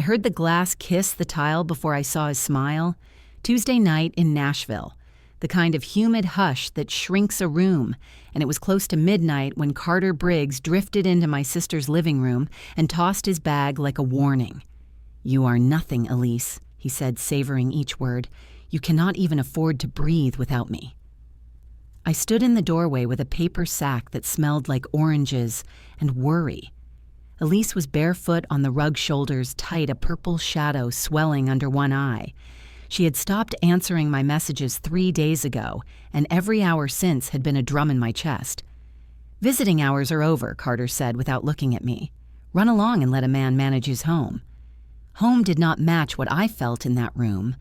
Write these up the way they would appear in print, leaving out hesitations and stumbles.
I heard the glass kiss the tile before I saw his smile. Tuesday night in Nashville. The kind of humid hush that shrinks a room, and it was close to midnight when Carter Briggs drifted into my sister's living room and tossed his bag like a warning. "You are nothing, Elise," he said, savoring each word. "You cannot even afford to breathe without me." I stood in the doorway with a paper sack that smelled like oranges and worry. Elise was barefoot on the rug shoulders, tight, a purple shadow swelling under one eye. She had stopped answering my messages 3 days ago, and every hour since had been a drum in my chest. "Visiting hours are over," Carter said without looking at me. "Run along and let a man manage his home." Home did not match what I felt in that room.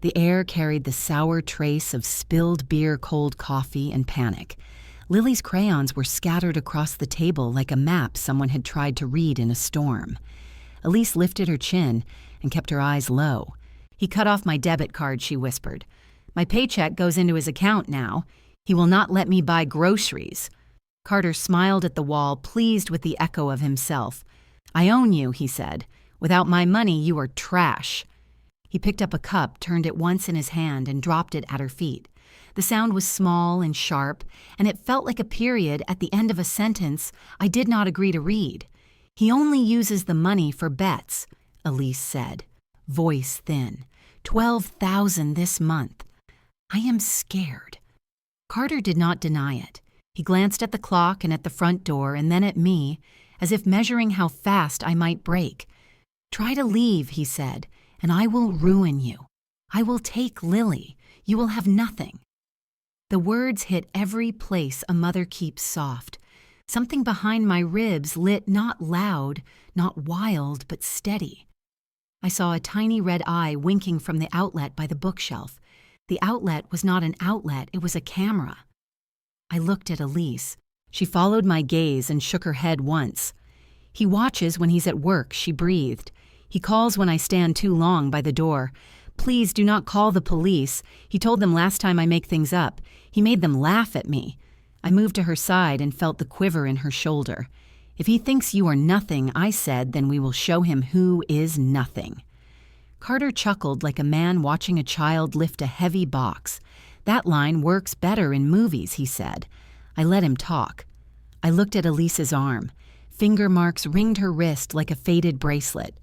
The air carried the sour trace of spilled beer, cold coffee, and panic. Lily's crayons were scattered across the table like a map someone had tried to read in a storm. Elise lifted her chin and kept her eyes low. "He cut off my debit card," she whispered. "My paycheck goes into his account now. He will not let me buy groceries." Carter smiled at the wall, pleased with the echo of himself. "I own you," he said. "Without my money, you are trash." He picked up a cup, turned it once in his hand, and dropped it at her feet. The sound was small and sharp, and it felt like a period at the end of a sentence I did not agree to read. "He only uses the money for bets," Elise said, voice thin. $12,000 this month. I am scared. Carter did not deny it. He glanced at the clock and at the front door and then at me, as if measuring how fast I might break. "Try to leave," he said, "and I will ruin you. I will take Lily. You will have nothing." The words hit every place a mother keeps soft. Something behind my ribs lit not loud, not wild, but steady. I saw a tiny red eye winking from the outlet by the bookshelf. The outlet was not an outlet, it was a camera. I looked at Elise. She followed my gaze and shook her head once. "He watches when he's at work," she breathed. "He calls when I stand too long by the door. Please do not call the police. He told them last time I make things up. He made them laugh at me." I moved to her side and felt the quiver in her shoulder. "If he thinks you are nothing," I said, "then we will show him who is nothing." Carter chuckled like a man watching a child lift a heavy box. "That line works better in movies," he said. I let him talk. I looked at Elise's arm. Finger marks ringed her wrist like a faded bracelet.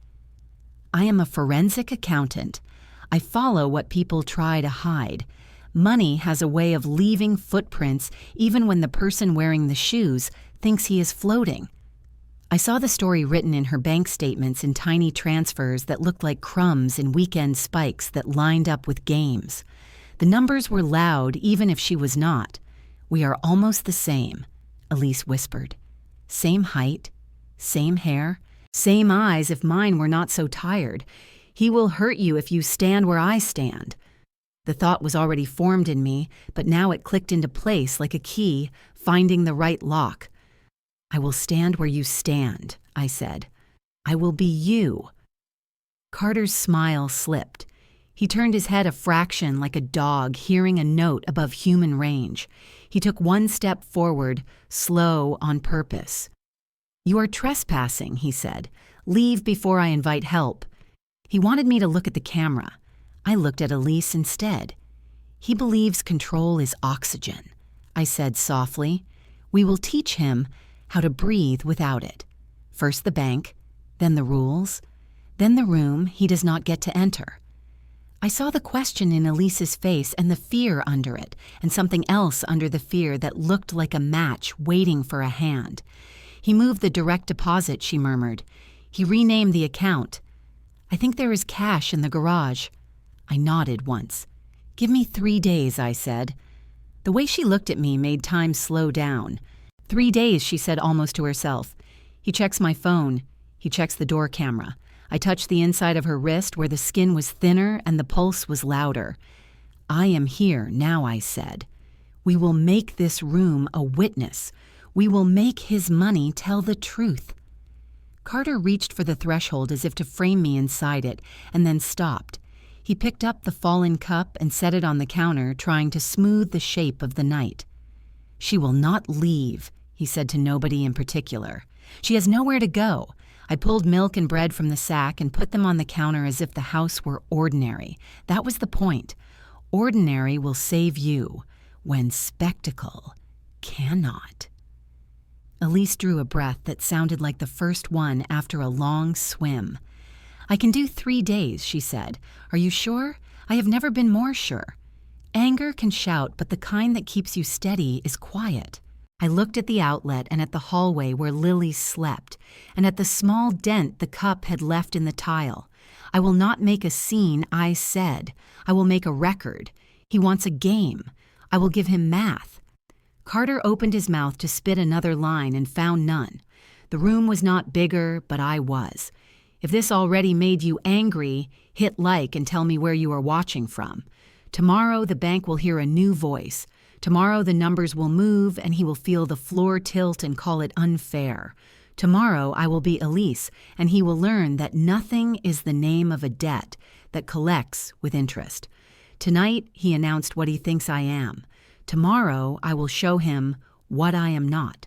"I am a forensic accountant. I follow what people try to hide. Money has a way of leaving footprints even when the person wearing the shoes thinks he is floating." I saw the story written in her bank statements in tiny transfers that looked like crumbs in weekend spikes that lined up with games. The numbers were loud even if she was not. "We are almost the same," Elise whispered. "Same height, same hair, same eyes if mine were not so tired. He will hurt you if you stand where I stand." The thought was already formed in me, but now it clicked into place like a key, finding the right lock. "I will stand where you stand," I said. "I will be you." Carter's smile slipped. He turned his head a fraction like a dog hearing a note above human range. He took one step forward, slow on purpose. "You are trespassing," he said. "Leave before I invite help." He wanted me to look at the camera. I looked at Elise instead. "He believes control is oxygen," I said softly. "We will teach him how to breathe without it. First the bank, then the rules, then the room he does not get to enter." I saw the question in Elise's face and the fear under it, and something else under the fear that looked like a match waiting for a hand. "He moved the direct deposit," she murmured. "He renamed the account. I think there is cash in the garage." I nodded once. "Give me 3 days," I said. The way she looked at me made time slow down. 3 days, she said almost to herself. "He checks my phone. He checks the door camera." I touched the inside of her wrist where the skin was thinner and the pulse was louder. "I am here now," I said. "We will make this room a witness. We will make his money tell the truth." Carter reached for the threshold as if to frame me inside it, and then stopped. He picked up the fallen cup and set it on the counter, trying to smooth the shape of the night. "She will not leave," he said to nobody in particular. "She has nowhere to go. I pulled milk and bread from the sack and put them on the counter as if the house were ordinary. That was the point. Ordinary will save you, when spectacle cannot. Elise drew a breath that sounded like the first one after a long swim. "I can do 3 days," she said. "Are you sure? I have never been more sure. Anger can shout, but the kind that keeps you steady is quiet." I looked at the outlet and at the hallway where Lily slept, and at the small dent the cup had left in the tile. "I will not make a scene," I said. "I will make a record. He wants a game. I will give him math." Carter opened his mouth to spit another line and found none. The room was not bigger, but I was. If this already made you angry, hit like and tell me where you are watching from. Tomorrow the bank will hear a new voice. Tomorrow the numbers will move and he will feel the floor tilt and call it unfair. Tomorrow I will be Elise and he will learn that nothing is the name of a debt that collects with interest. Tonight he announced what he thinks I am. Tomorrow I will show him what I am not.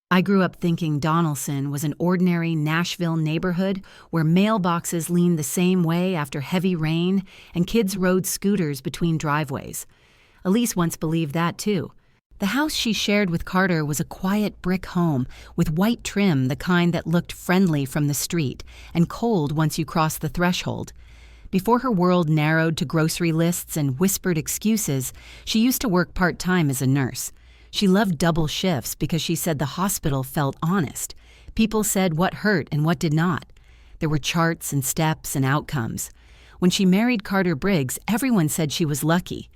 I grew up thinking Donelson was an ordinary Nashville neighborhood where mailboxes leaned the same way after heavy rain and kids rode scooters between driveways. Elise once believed that too. The house she shared with Carter was a quiet brick home with white trim, the kind that looked friendly from the street and cold once you crossed the threshold. Before her world narrowed to grocery lists and whispered excuses, she used to work part-time as a nurse. She loved double shifts because she said the hospital felt honest. People said what hurt and what did not. There were charts and steps and outcomes. When she married Carter Briggs, everyone said she was lucky.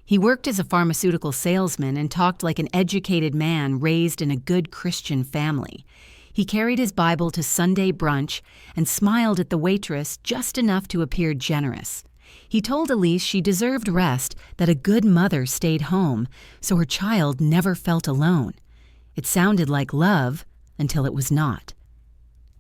He worked as a pharmaceutical salesman and talked like an educated man raised in a good Christian family. He carried his Bible to Sunday brunch and smiled at the waitress just enough to appear generous. He told Elise she deserved rest, that a good mother stayed home, so her child never felt alone. It sounded like love until it was not.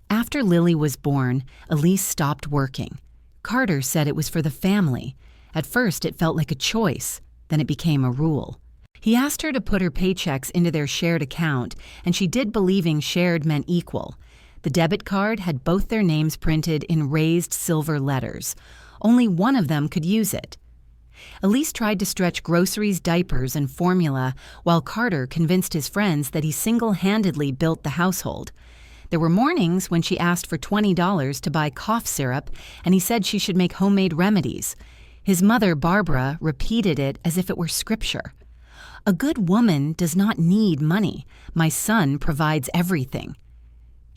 After Lily was born, Elise stopped working. Carter said it was for the family. At first it felt like a choice, then it became a rule. He asked her to put her paychecks into their shared account, and she did, believing shared meant equal. The debit card had both their names printed in raised silver letters. Only one of them could use it. Elise tried to stretch groceries, diapers, and formula, while Carter convinced his friends that he single-handedly built the household. There were mornings when she asked for $20 to buy cough syrup, and he said she should make homemade remedies. His mother, Barbara, repeated it as if it were scripture. "A good woman does not need money. My son provides everything."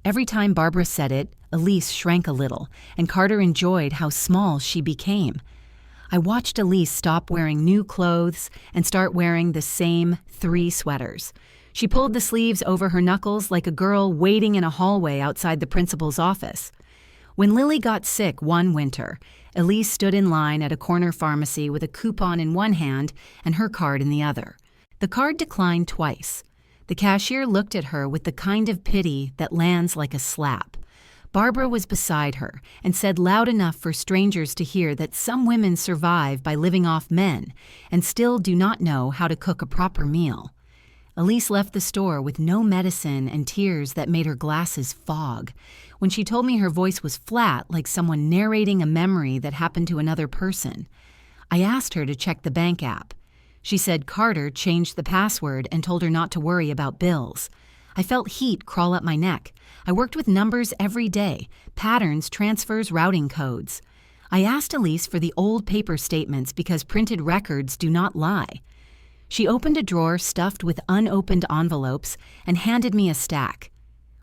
Every time Barbara said it, Elise shrank a little, and Carter enjoyed how small she became. I watched Elise stop wearing new clothes and start wearing the same 3 sweaters. She pulled the sleeves over her knuckles like a girl waiting in a hallway outside the principal's office. When Lily got sick one winter, Elise stood in line at a corner pharmacy with a coupon in one hand and her card in the other. The card declined twice. The cashier looked at her with the kind of pity that lands like a slap. Barbara was beside her and said loud enough for strangers to hear that some women survive by living off men and still do not know how to cook a proper meal. Elise left the store with no medicine and tears that made her glasses fog. When she told me her voice was flat, like someone narrating a memory that happened to another person, I asked her to check the bank app. She said Carter changed the password and told her not to worry about bills. I felt heat crawl up my neck. I worked with numbers every day, patterns, transfers, routing codes. I asked Elise for the old paper statements because printed records do not lie. She opened a drawer stuffed with unopened envelopes and handed me a stack.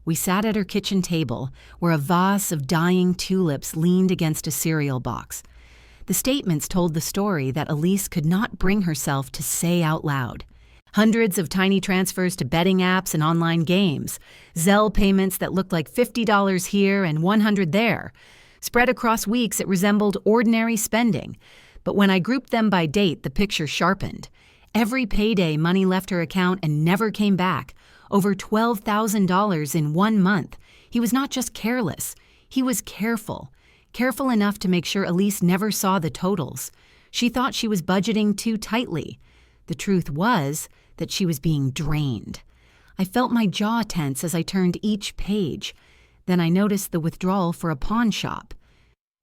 We sat at her kitchen table, where a vase of dying tulips leaned against a cereal box. The statements told the story that Elise could not bring herself to say out loud. Hundreds of tiny transfers to betting apps and online games, Zelle payments that looked like $50 here and $100 there. Spread across weeks, it resembled ordinary spending. But when I grouped them by date, the picture sharpened. Every payday, money left her account and never came back. Over $12,000 in 1 month. He was not just careless. He was careful. Careful enough to make sure Elise never saw the totals. She thought she was budgeting too tightly. The truth was that she was being drained. I felt my jaw tense as I turned each page. Then I noticed the withdrawal for a pawn shop.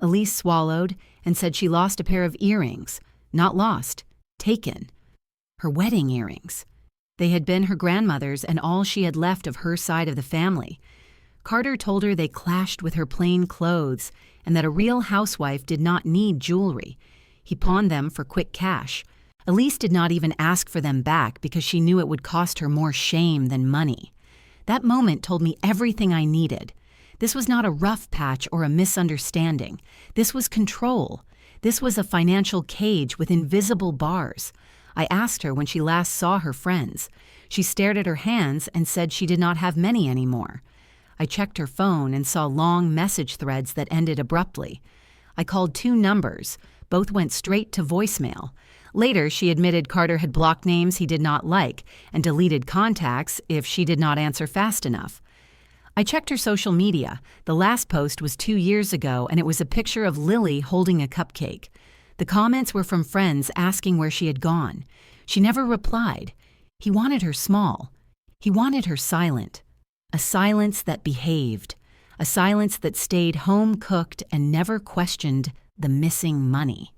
Elise swallowed and said she lost a pair of earrings. Not lost, taken. Her wedding earrings. They had been her grandmother's and all she had left of her side of the family. Carter told her they clashed with her plain clothes and that a real housewife did not need jewelry. He pawned them for quick cash. Elise did not even ask for them back because she knew it would cost her more shame than money. That moment told me everything I needed. This was not a rough patch or a misunderstanding. This was control. This was a financial cage with invisible bars. I asked her when she last saw her friends. She stared at her hands and said she did not have many anymore. I checked her phone and saw long message threads that ended abruptly. I called 2 numbers. Both went straight to voicemail. Later, she admitted Carter had blocked names he did not like and deleted contacts if she did not answer fast enough. I checked her social media. The last post was 2 years ago, and it was a picture of Lily holding a cupcake. The comments were from friends asking where she had gone. She never replied. He wanted her small. He wanted her silent. A silence that behaved. A silence that stayed home-cooked and never questioned the missing money.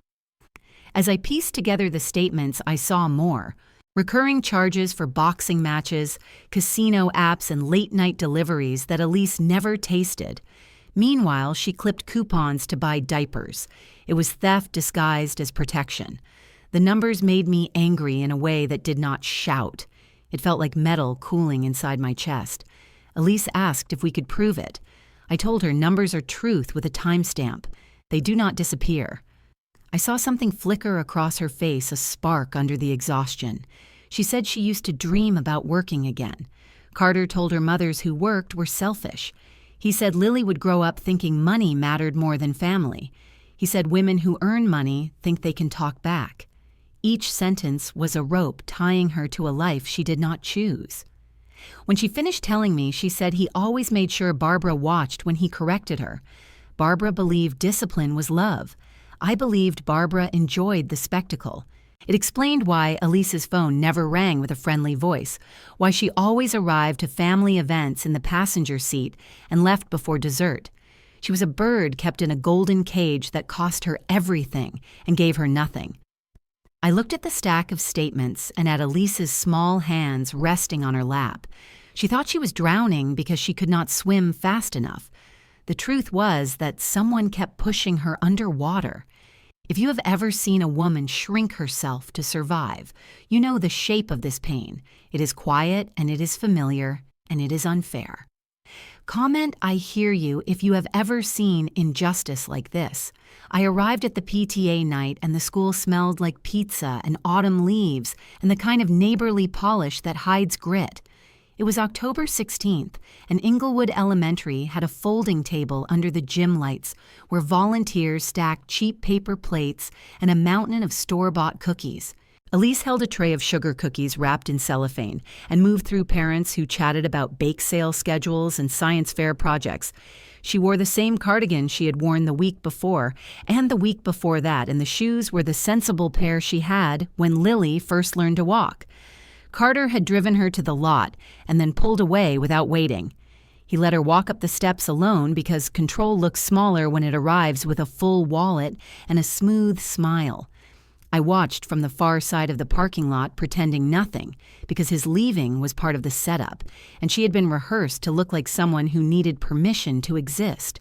As I pieced together the statements, I saw more. Recurring charges for boxing matches, casino apps, and late-night deliveries that Elise never tasted. Meanwhile, she clipped coupons to buy diapers. It was theft disguised as protection. The numbers made me angry in a way that did not shout. It felt like metal cooling inside my chest. Elise asked if we could prove it. I told her numbers are truth with a timestamp. They do not disappear. I saw something flicker across her face, a spark under the exhaustion. She said she used to dream about working again. Carter told her mothers who worked were selfish. He said Lily would grow up thinking money mattered more than family. He said women who earn money think they can talk back. Each sentence was a rope tying her to a life she did not choose. When she finished telling me, she said he always made sure Barbara watched when he corrected her. Barbara believed discipline was love. I believed Barbara enjoyed the spectacle. It explained why Elise's phone never rang with a friendly voice, why she always arrived to family events in the passenger seat and left before dessert. She was a bird kept in a golden cage that cost her everything and gave her nothing. I looked at the stack of statements and at Elise's small hands resting on her lap. She thought she was drowning because she could not swim fast enough. The truth was that someone kept pushing her underwater. If you have ever seen a woman shrink herself to survive, you know the shape of this pain. It is quiet, and it is familiar, and it is unfair. Comment "I hear you" if you have ever seen injustice like this. I arrived at the PTA night and the school smelled like pizza and autumn leaves and the kind of neighborly polish that hides grit. It was October 16th, and Inglewood Elementary had a folding table under the gym lights where volunteers stacked cheap paper plates and a mountain of store-bought cookies. Elise held a tray of sugar cookies wrapped in cellophane and moved through parents who chatted about bake sale schedules and science fair projects. She wore the same cardigan she had worn the week before and the week before that, and the shoes were the sensible pair she had when Lily first learned to walk. Carter had driven her to the lot and then pulled away without waiting. He let her walk up the steps alone because control looks smaller when it arrives with a full wallet and a smooth smile. I watched from the far side of the parking lot pretending nothing because his leaving was part of the setup, and she had been rehearsed to look like someone who needed permission to exist.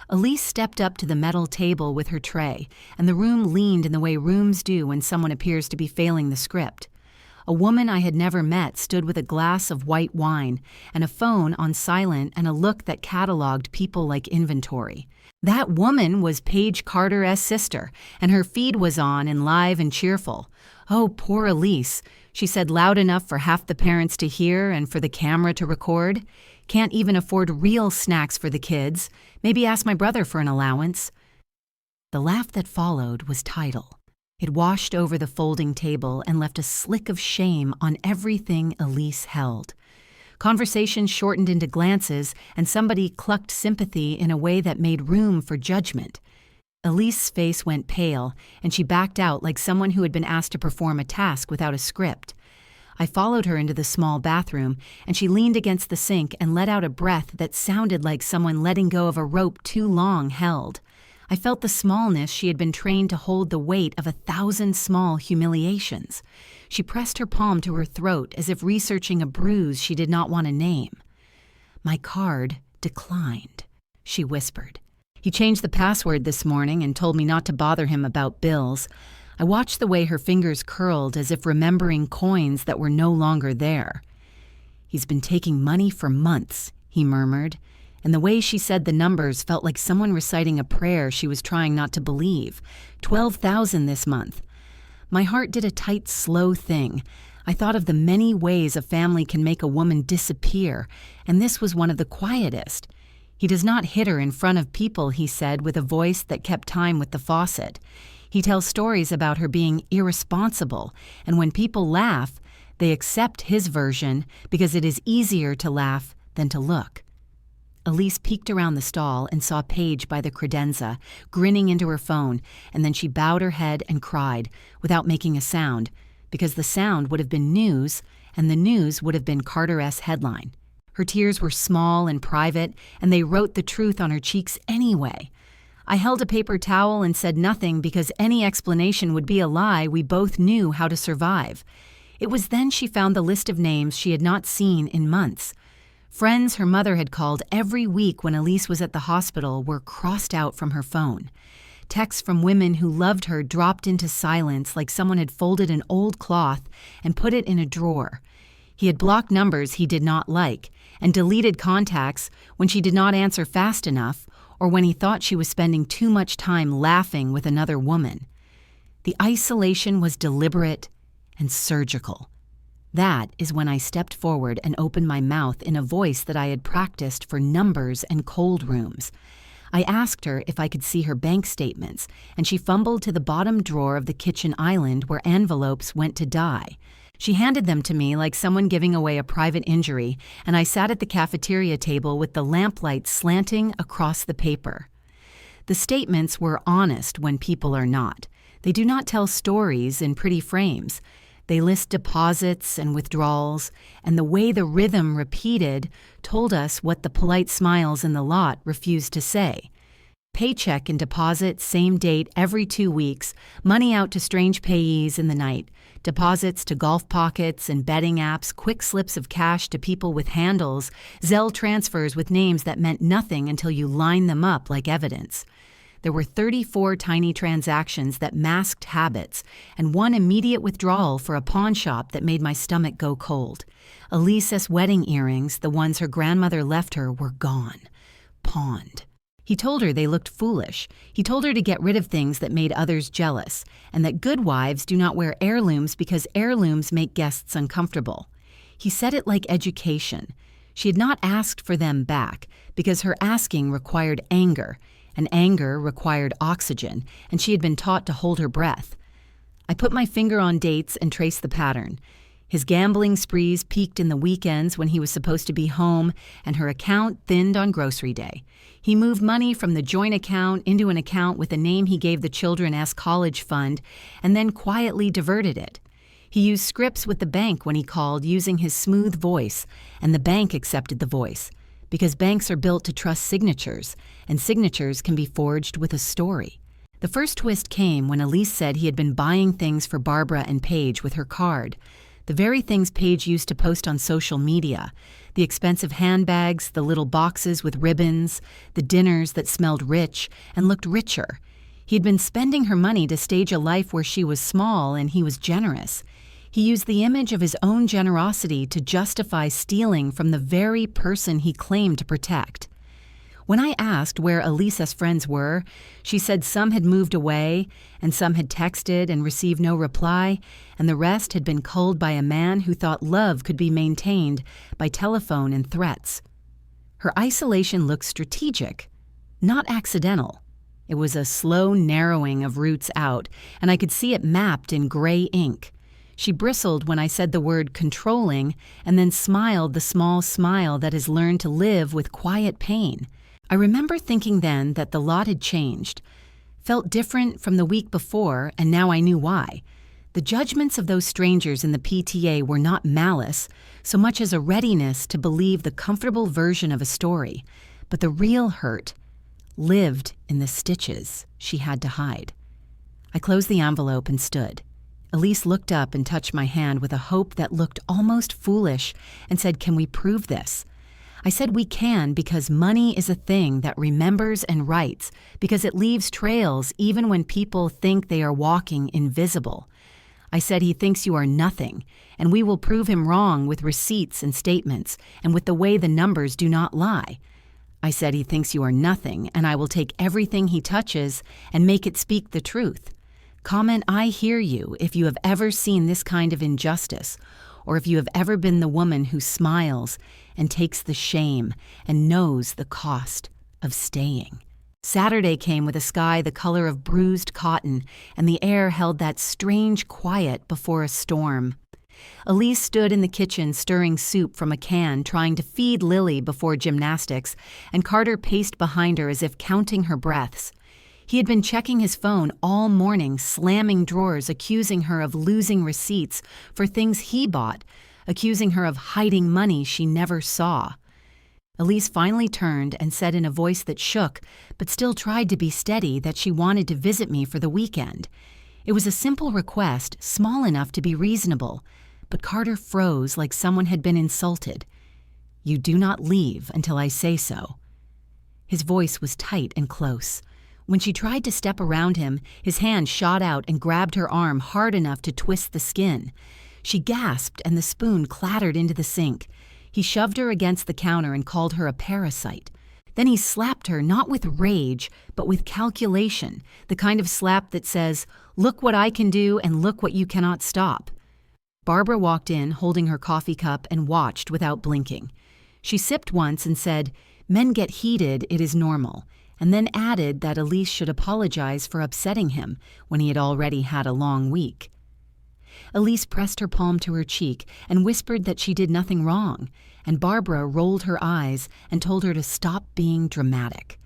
Elise stepped up to the metal table with her tray, and the room leaned in the way rooms do when someone appears to be failing the script. A woman I had never met stood with a glass of white wine and a phone on silent and a look that cataloged people like inventory. That woman was Paige Carter's sister, and her feed was on and live and cheerful. "Oh, poor Elise," she said loud enough for half the parents to hear and for the camera to record. "Can't even afford real snacks for the kids. Maybe ask my brother for an allowance." The laugh that followed was tidal. It washed over the folding table and left a slick of shame on everything Elise held. Conversation shortened into glances, and somebody clucked sympathy in a way that made room for judgment. Elise's face went pale, and she backed out like someone who had been asked to perform a task without a script. I followed her into the small bathroom, and she leaned against the sink and let out a breath that sounded like someone letting go of a rope too long held. I felt the smallness she had been trained to hold the weight of 1,000 small humiliations. She pressed her palm to her throat as if researching a bruise she did not want to name. "My card declined," she whispered. "He changed the password this morning and told me not to bother him about bills." I watched the way her fingers curled as if remembering coins that were no longer there. "He's been taking money for months," he murmured, and the way she said the numbers felt like someone reciting a prayer she was trying not to believe. 12,000 this month. My heart did a tight, slow thing. I thought of the many ways a family can make a woman disappear, and this was one of the quietest. "He does not hit her in front of people," he said with a voice that kept time with the faucet. "He tells stories about her being irresponsible, and when people laugh, they accept his version because it is easier to laugh than to look." Elise peeked around the stall and saw Paige by the credenza, grinning into her phone, and then she bowed her head and cried, without making a sound, because the sound would have been news, and the news would have been Carter-esque headline. Her tears were small and private, and they wrote the truth on her cheeks anyway. I held a paper towel and said nothing because any explanation would be a lie. We both knew how to survive. It was then she found the list of names she had not seen in months. Friends her mother had called every week when Elise was at the hospital were crossed out from her phone. Texts from women who loved her dropped into silence like someone had folded an old cloth and put it in a drawer. He had blocked numbers he did not like and deleted contacts when she did not answer fast enough or when he thought she was spending too much time laughing with another woman. The isolation was deliberate and surgical. That is when I stepped forward and opened my mouth in a voice that I had practiced for numbers and cold rooms. I asked her if I could see her bank statements, and she fumbled to the bottom drawer of the kitchen island where envelopes went to die. She handed them to me like someone giving away a private injury, and I sat at the cafeteria table with the lamplight slanting across the paper. The statements were honest when people are not. They do not tell stories in pretty frames. They list deposits and withdrawals, and the way the rhythm repeated told us what the polite smiles in the lot refused to say. Paycheck and deposit, same date every 2 weeks, money out to strange payees in the night, deposits to golf pockets and betting apps, quick slips of cash to people with handles, Zelle transfers with names that meant nothing until you line them up like evidence. There were 34 tiny transactions that masked habits, and one immediate withdrawal for a pawn shop that made my stomach go cold. Elise's wedding earrings, the ones her grandmother left her, were gone. Pawned. He told her they looked foolish. He told her to get rid of things that made others jealous, and that good wives do not wear heirlooms because heirlooms make guests uncomfortable. He said it like education. She had not asked for them back because her asking required anger, and anger required oxygen, and she had been taught to hold her breath. I put my finger on dates and traced the pattern. His gambling sprees peaked in the weekends when he was supposed to be home, and her account thinned on grocery day. He moved money from the joint account into an account with a name he gave the children as college fund, and then quietly diverted it. He used scripts with the bank when he called using his smooth voice, and the bank accepted the voice. Because banks are built to trust signatures, and signatures can be forged with a story. The first twist came when Elise said he had been buying things for Barbara and Paige with her card. The very things Paige used to post on social media. The expensive handbags, the little boxes with ribbons, the dinners that smelled rich and looked richer. He had been spending her money to stage a life where she was small and he was generous. He used the image of his own generosity to justify stealing from the very person he claimed to protect. When I asked where Elisa's friends were, she said some had moved away, and some had texted and received no reply, and the rest had been culled by a man who thought love could be maintained by telephone and threats. Her isolation looked strategic, not accidental. It was a slow narrowing of roots out, and I could see it mapped in gray ink. She bristled when I said the word controlling, and then smiled the small smile that has learned to live with quiet pain. I remember thinking then that the lot had changed, felt different from the week before, and now I knew why. The judgments of those strangers in the PTA were not malice, so much as a readiness to believe the comfortable version of a story, but the real hurt lived in the stitches she had to hide. I closed the envelope and stood. Elise looked up and touched my hand with a hope that looked almost foolish and said, "Can we prove this?" I said we can because money is a thing that remembers and writes, because it leaves trails even when people think they are walking invisible. I said he thinks you are nothing, and we will prove him wrong with receipts and statements, and with the way the numbers do not lie. I said he thinks you are nothing, and I will take everything he touches and make it speak the truth. Comment, "I hear you," if you have ever seen this kind of injustice, or if you have ever been the woman who smiles and takes the shame and knows the cost of staying. Saturday came with a sky the color of bruised cotton, and the air held that strange quiet before a storm. Elise stood in the kitchen stirring soup from a can, trying to feed Lily before gymnastics, and Carter paced behind her as if counting her breaths. He had been checking his phone all morning, slamming drawers, accusing her of losing receipts for things he bought, accusing her of hiding money she never saw. Elise finally turned and said in a voice that shook, but still tried to be steady, that she wanted to visit me for the weekend. It was a simple request, small enough to be reasonable, but Carter froze like someone had been insulted. "You do not leave until I say so." His voice was tight and close. When she tried to step around him, his hand shot out and grabbed her arm hard enough to twist the skin. She gasped and the spoon clattered into the sink. He shoved her against the counter and called her a parasite. Then he slapped her, not with rage, but with calculation, the kind of slap that says, "Look what I can do and look what you cannot stop." Barbara walked in, holding her coffee cup, and watched without blinking. She sipped once and said, "Men get heated, it is normal," and then added that Elise should apologize for upsetting him when he had already had a long week. Elise pressed her palm to her cheek and whispered that she did nothing wrong, and Barbara rolled her eyes and told her to stop being dramatic.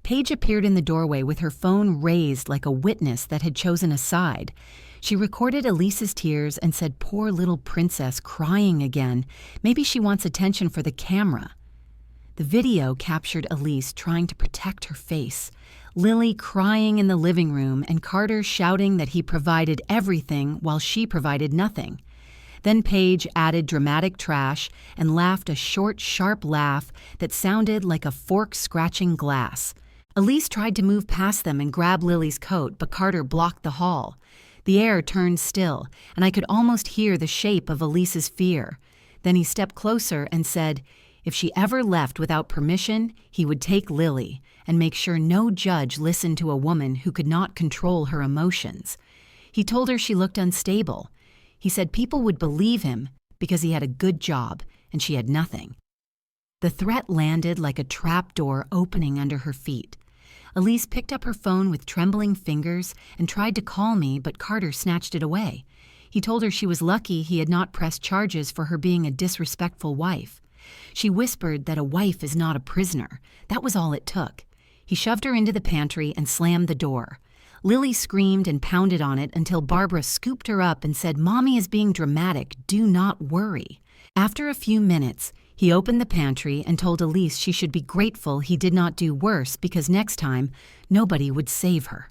Paige appeared in the doorway with her phone raised like a witness that had chosen a side. She recorded Elise's tears and said, "Poor little princess crying again. Maybe she wants attention for the camera." The video captured Elise trying to protect her face, Lily crying in the living room, and Carter shouting that he provided everything while she provided nothing. Then Paige added dramatic trash and laughed a short, sharp laugh that sounded like a fork scratching glass. Elise tried to move past them and grab Lily's coat, but Carter blocked the hall. The air turned still, and I could almost hear the shape of Elise's fear. Then he stepped closer and said, if she ever left without permission, he would take Lily and make sure no judge listened to a woman who could not control her emotions. He told her she looked unstable. He said people would believe him because he had a good job and she had nothing. The threat landed like a trap door opening under her feet. Elise picked up her phone with trembling fingers and tried to call me, but Carter snatched it away. He told her she was lucky he had not pressed charges for her being a disrespectful wife. She whispered that a wife is not a prisoner. That was all it took. He shoved her into the pantry and slammed the door. Lily screamed and pounded on it until Barbara scooped her up and said, "Mommy is being dramatic. Do not worry." After a few minutes, he opened the pantry and told Elise she should be grateful he did not do worse because next time, nobody would save her.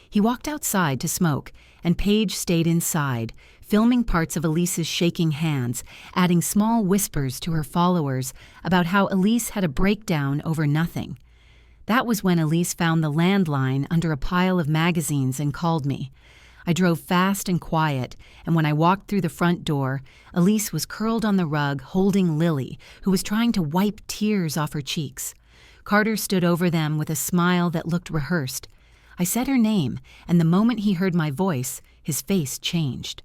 He walked outside to smoke, and Paige stayed inside, filming parts of Elise's shaking hands, adding small whispers to her followers about how Elise had a breakdown over nothing. That was when Elise found the landline under a pile of magazines and called me. I drove fast and quiet, and when I walked through the front door, Elise was curled on the rug holding Lily, who was trying to wipe tears off her cheeks. Carter stood over them with a smile that looked rehearsed. I said her name, and the moment he heard my voice, his face changed.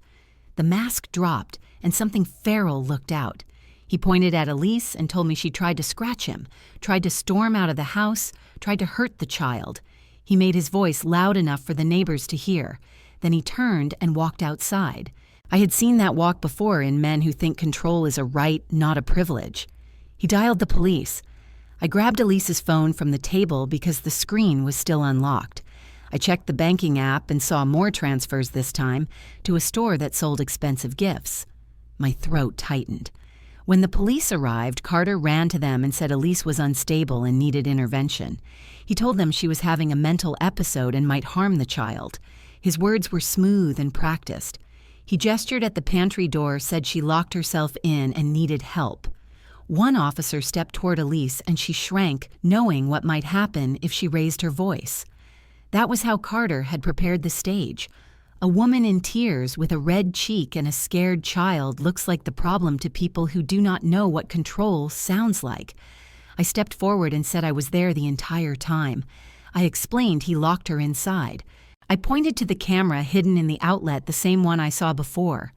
The mask dropped, and something feral looked out. He pointed at Elise and told me she tried to scratch him, tried to storm out of the house, tried to hurt the child. He made his voice loud enough for the neighbors to hear. Then he turned and walked outside. I had seen that walk before in men who think control is a right, not a privilege. He dialed the police. I grabbed Elise's phone from the table because the screen was still unlocked. I checked the banking app and saw more transfers this time to a store that sold expensive gifts. My throat tightened. When the police arrived, Carter ran to them and said Elise was unstable and needed intervention. He told them she was having a mental episode and might harm the child. His words were smooth and practiced. He gestured at the pantry door, said she locked herself in and needed help. One officer stepped toward Elise and she shrank, knowing what might happen if she raised her voice. That was how Carter had prepared the stage. A woman in tears with a red cheek and a scared child looks like the problem to people who do not know what control sounds like. I stepped forward and said I was there the entire time. I explained he locked her inside. I pointed to the camera hidden in the outlet, the same one I saw before.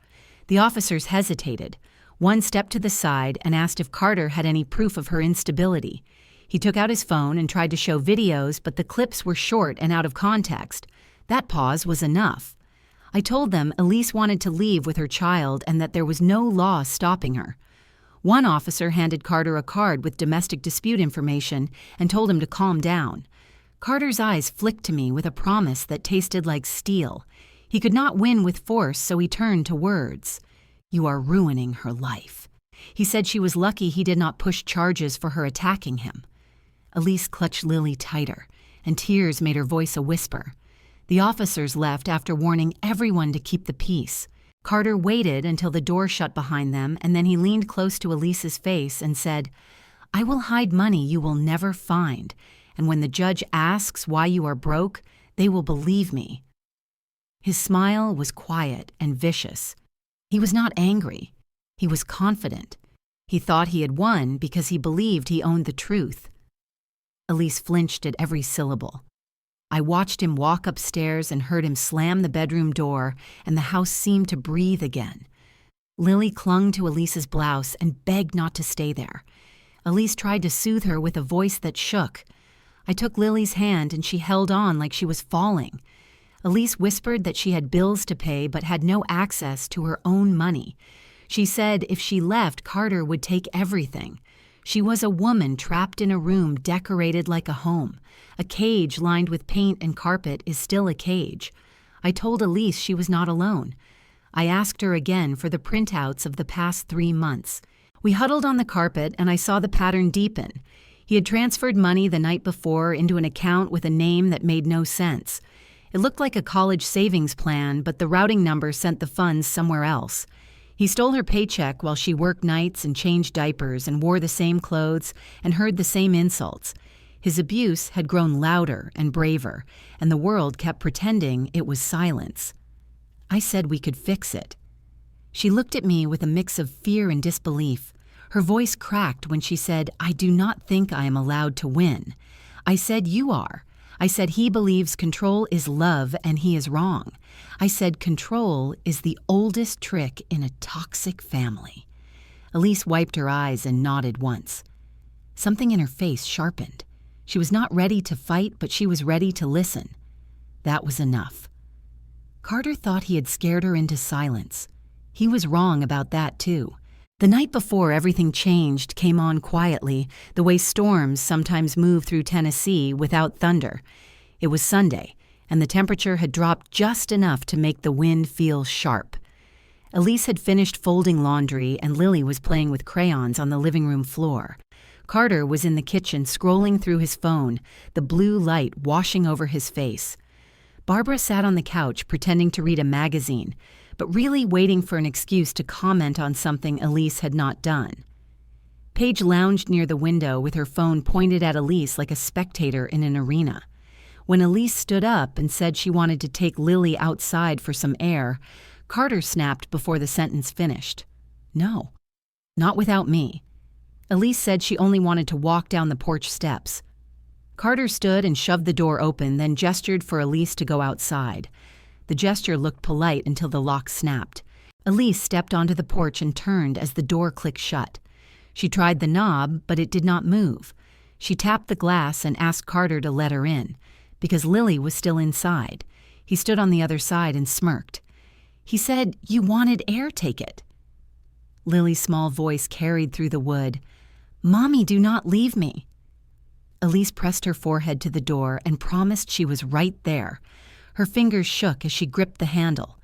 The officers hesitated. One stepped to the side and asked if Carter had any proof of her instability. He took out his phone and tried to show videos, but the clips were short and out of context. That pause was enough. I told them Elise wanted to leave with her child and that there was no law stopping her. One officer handed Carter a card with domestic dispute information and told him to calm down. Carter's eyes flicked to me with a promise that tasted like steel. He could not win with force, so he turned to words. "You are ruining her life." He said she was lucky he did not push charges for her attacking him. Elise clutched Lily tighter, and tears made her voice a whisper. The officers left after warning everyone to keep the peace. Carter waited until the door shut behind them, and then he leaned close to Elise's face and said, "I will hide money you will never find, and when the judge asks why you are broke, they will believe me." His smile was quiet and vicious. He was not angry. He was confident. He thought he had won because he believed he owned the truth. Elise flinched at every syllable. I watched him walk upstairs and heard him slam the bedroom door, and the house seemed to breathe again. Lily clung to Elise's blouse and begged not to stay there. Elise tried to soothe her with a voice that shook. I took Lily's hand and she held on like she was falling. Elise whispered that she had bills to pay but had no access to her own money. She said if she left, Carter would take everything. She was a woman trapped in a room decorated like a home. A cage lined with paint and carpet is still a cage. I told Elise she was not alone. I asked her again for the printouts of the past 3 months. We huddled on the carpet and I saw the pattern deepen. He had transferred money the night before into an account with a name that made no sense. It looked like a college savings plan, but the routing number sent the funds somewhere else. He stole her paycheck while she worked nights and changed diapers and wore the same clothes and heard the same insults. His abuse had grown louder and braver, and the world kept pretending it was silence. I said we could fix it. She looked at me with a mix of fear and disbelief. Her voice cracked when she said, "I do not think I am allowed to win." I said, "You are." I said he believes control is love and he is wrong. I said control is the oldest trick in a toxic family. Elise wiped her eyes and nodded once. Something in her face sharpened. She was not ready to fight, but she was ready to listen. That was enough. Carter thought he had scared her into silence. He was wrong about that too. The night before everything changed came on quietly, the way storms sometimes move through Tennessee without thunder. It was Sunday, and the temperature had dropped just enough to make the wind feel sharp. Elise had finished folding laundry, and Lily was playing with crayons on the living room floor. Carter was in the kitchen scrolling through his phone, the blue light washing over his face. Barbara sat on the couch pretending to read a magazine, but really waiting for an excuse to comment on something Elise had not done. Paige lounged near the window with her phone pointed at Elise like a spectator in an arena. When Elise stood up and said she wanted to take Lily outside for some air, Carter snapped before the sentence finished. No, not without me. Elise said she only wanted to walk down the porch steps. Carter stood and shoved the door open, then gestured for Elise to go outside. The gesture looked polite until the lock snapped. Elise stepped onto the porch and turned as the door clicked shut. She tried the knob, but it did not move. She tapped the glass and asked Carter to let her in, because Lily was still inside. He stood on the other side and smirked. He said, "You wanted air ticket." Lily's small voice carried through the wood. "Mommy, do not leave me." Elise pressed her forehead to the door and promised she was right there. Her fingers shook as she gripped the handle.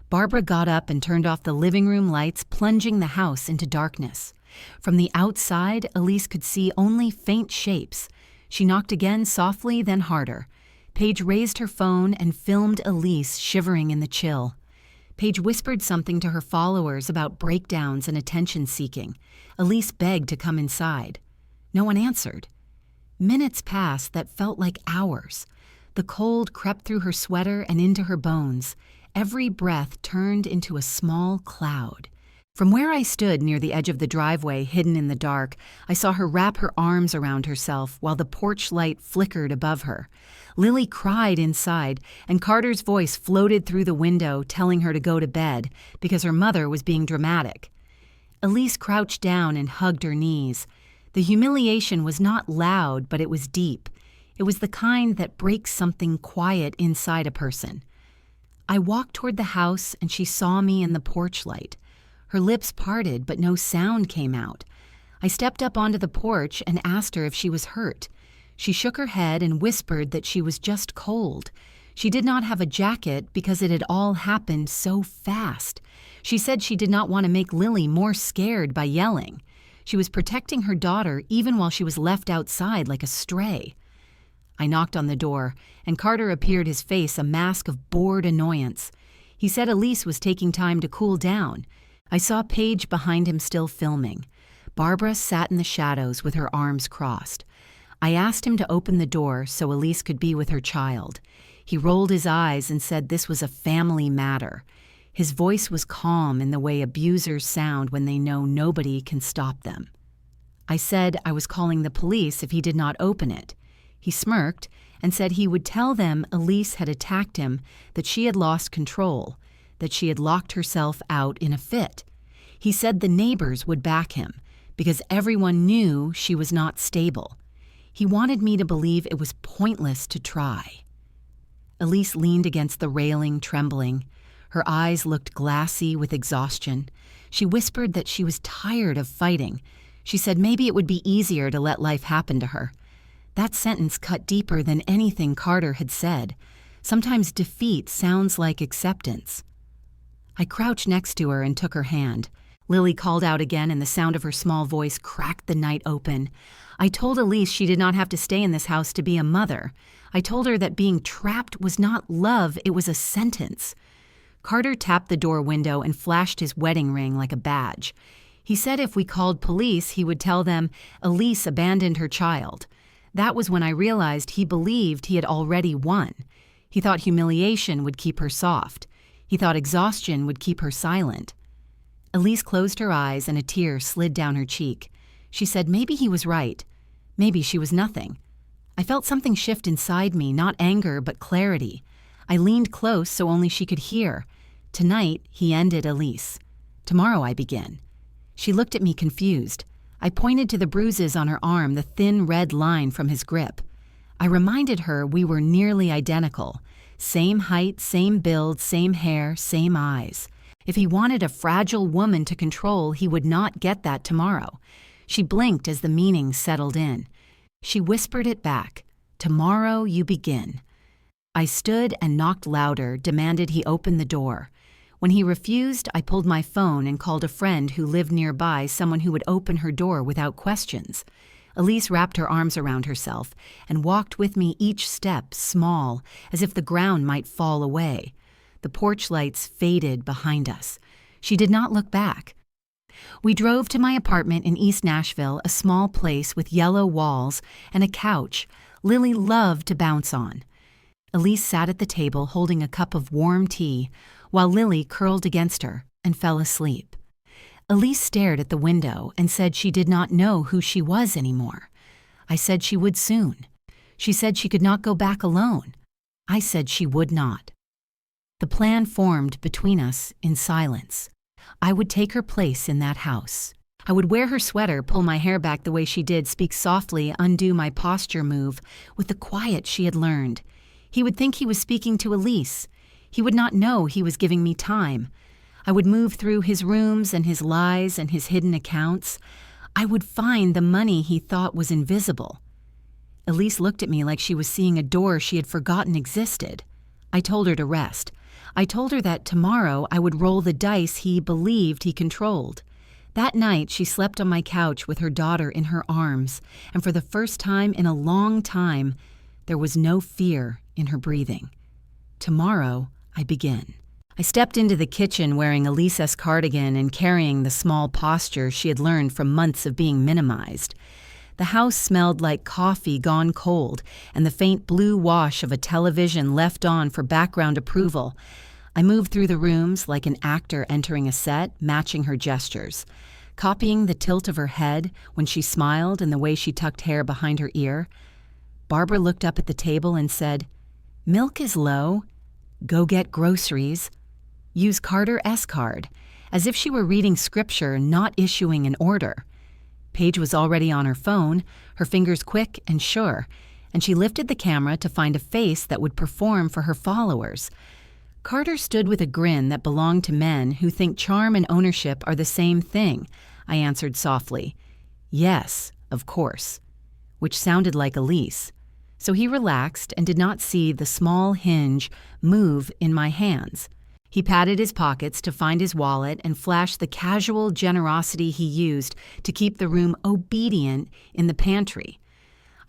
Barbara got up and turned off the living room lights, plunging the house into darkness. From the outside, Elise could see only faint shapes. She knocked again, softly, then harder. Paige raised her phone and filmed Elise shivering in the chill. Paige whispered something to her followers about breakdowns and attention-seeking. Elise begged to come inside. No one answered. Minutes passed that felt like hours. The cold crept through her sweater and into her bones. Every breath turned into a small cloud. From where I stood near the edge of the driveway, hidden in the dark, I saw her wrap her arms around herself while the porch light flickered above her. Lily cried inside, and Carter's voice floated through the window telling her to go to bed because her mother was being dramatic. Elise crouched down and hugged her knees. The humiliation was not loud, but it was deep. It was the kind that breaks something quiet inside a person. I walked toward the house, and she saw me in the porch light. Her lips parted, but no sound came out. I stepped up onto the porch and asked her if she was hurt. She shook her head and whispered that she was just cold. She did not have a jacket because it had all happened so fast. She said she did not want to make Lily more scared by yelling. She was protecting her daughter even while she was left outside like a stray. I knocked on the door, and Carter appeared, his face a mask of bored annoyance. He said Elise was taking time to cool down. I saw Paige behind him still filming. Barbara sat in the shadows with her arms crossed. I asked him to open the door so Elise could be with her child. He rolled his eyes and said this was a family matter. His voice was calm in the way abusers sound when they know nobody can stop them. I said I was calling the police if he did not open it. He smirked and said he would tell them Elise had attacked him, that she had lost control, that she had locked herself out in a fit. He said the neighbors would back him because everyone knew she was not stable. He wanted me to believe it was pointless to try. Elise leaned against the railing, trembling. Her eyes looked glassy with exhaustion. She whispered that she was tired of fighting. She said maybe it would be easier to let life happen to her. That sentence cut deeper than anything Carter had said. Sometimes defeat sounds like acceptance. I crouched next to her and took her hand. Lily called out again, and the sound of her small voice cracked the night open. I told Elise she did not have to stay in this house to be a mother. I told her that being trapped was not love, it was a sentence. Carter tapped the door window and flashed his wedding ring like a badge. He said if we called police, he would tell them Elise abandoned her child. That was when I realized he believed he had already won. He thought humiliation would keep her soft. He thought exhaustion would keep her silent. Elise closed her eyes and a tear slid down her cheek. She said maybe he was right. Maybe she was nothing. I felt something shift inside me, not anger, but clarity. I leaned close so only she could hear. Tonight, he ended Elise. Tomorrow I begin. She looked at me confused. I pointed to the bruises on her arm, the thin red line from his grip. I reminded her we were nearly identical. Same height, same build, same hair, same eyes. If he wanted a fragile woman to control, he would not get that tomorrow. She blinked as the meaning settled in. She whispered it back. Tomorrow you begin. I stood and knocked louder, demanded he open the door. When he refused, I pulled my phone and called a friend who lived nearby, someone who would open her door without questions. Elise wrapped her arms around herself and walked with me each step, small, as if the ground might fall away. The porch lights faded behind us. She did not look back. We drove to my apartment in East Nashville, a small place with yellow walls and a couch Lily loved to bounce on. Elise sat at the table holding a cup of warm tea, while Lily curled against her and fell asleep. Elise stared at the window and said she did not know who she was anymore. I said she would soon. She said she could not go back alone. I said she would not. The plan formed between us in silence. I would take her place in that house. I would wear her sweater, pull my hair back the way she did, speak softly, undo my posture move with the quiet she had learned. He would think he was speaking to Elise. He would not know he was giving me time. I would move through his rooms and his lies and his hidden accounts. I would find the money he thought was invisible. Elise looked at me like she was seeing a door she had forgotten existed. I told her to rest. I told her that tomorrow I would roll the dice he believed he controlled. That night, she slept on my couch with her daughter in her arms, and for the first time in a long time, there was no fear in her breathing. Tomorrow, I begin. I stepped into the kitchen wearing Elise's cardigan and carrying the small posture she had learned from months of being minimized. The house smelled like coffee gone cold and the faint blue wash of a television left on for background approval. I moved through the rooms like an actor entering a set, matching her gestures, copying the tilt of her head when she smiled and the way she tucked hair behind her ear. Barbara looked up at the table and said, "Milk is low. Go get groceries. Use Carter S card," as if she were reading scripture, not issuing an order. Paige was already on her phone, her fingers quick and sure, and she lifted the camera to find a face that would perform for her followers. Carter stood with a grin that belonged to men who think charm and ownership are the same thing. I answered softly, "Yes, of course," which sounded like Elise. So he relaxed and did not see the small hinge move in my hands. He patted his pockets to find his wallet and flashed the casual generosity he used to keep the room obedient in the pantry.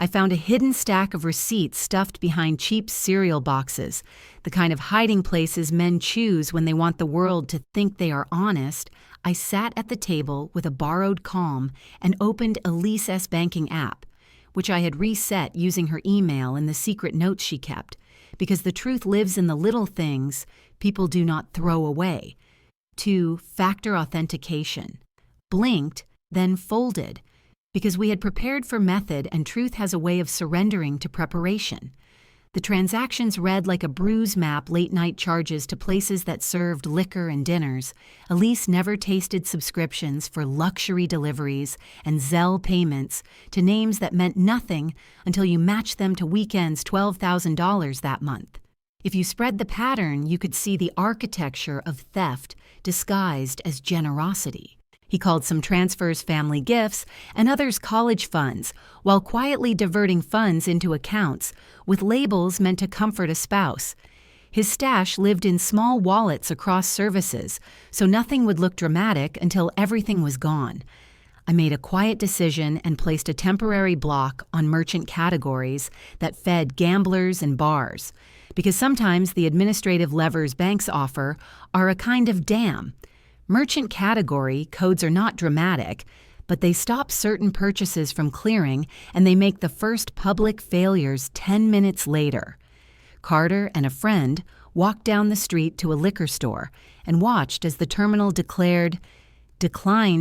I found a hidden stack of receipts stuffed behind cheap cereal boxes, the kind of hiding places men choose when they want the world to think they are honest. I sat at the table with a borrowed calm and opened Elise's banking app, which I had reset using her email and the secret notes she kept, because the truth lives in the little things people do not throw away. 2-factor authentication. Blinked, then folded, because we had prepared for method and truth has a way of surrendering to preparation. The transactions read like a bruise map late-night charges to places that served liquor and dinners. Elise never tasted subscriptions for luxury deliveries and Zelle payments to names that meant nothing until you matched them to Weekend's $12,000 that month. If you spread the pattern, you could see the architecture of theft disguised as generosity. He called some transfers family gifts and others college funds, while quietly diverting funds into accounts with labels meant to comfort a spouse. His stash lived in small wallets across services, so nothing would look dramatic until everything was gone. I made a quiet decision and placed a temporary block on merchant categories that fed gamblers and bars, because sometimes the administrative levers banks offer are a kind of dam. Merchant category codes are not dramatic, but they stop certain purchases from clearing and they make the first public failures 10 minutes later. Carter and a friend walked down the street to a liquor store and watched as the terminal declined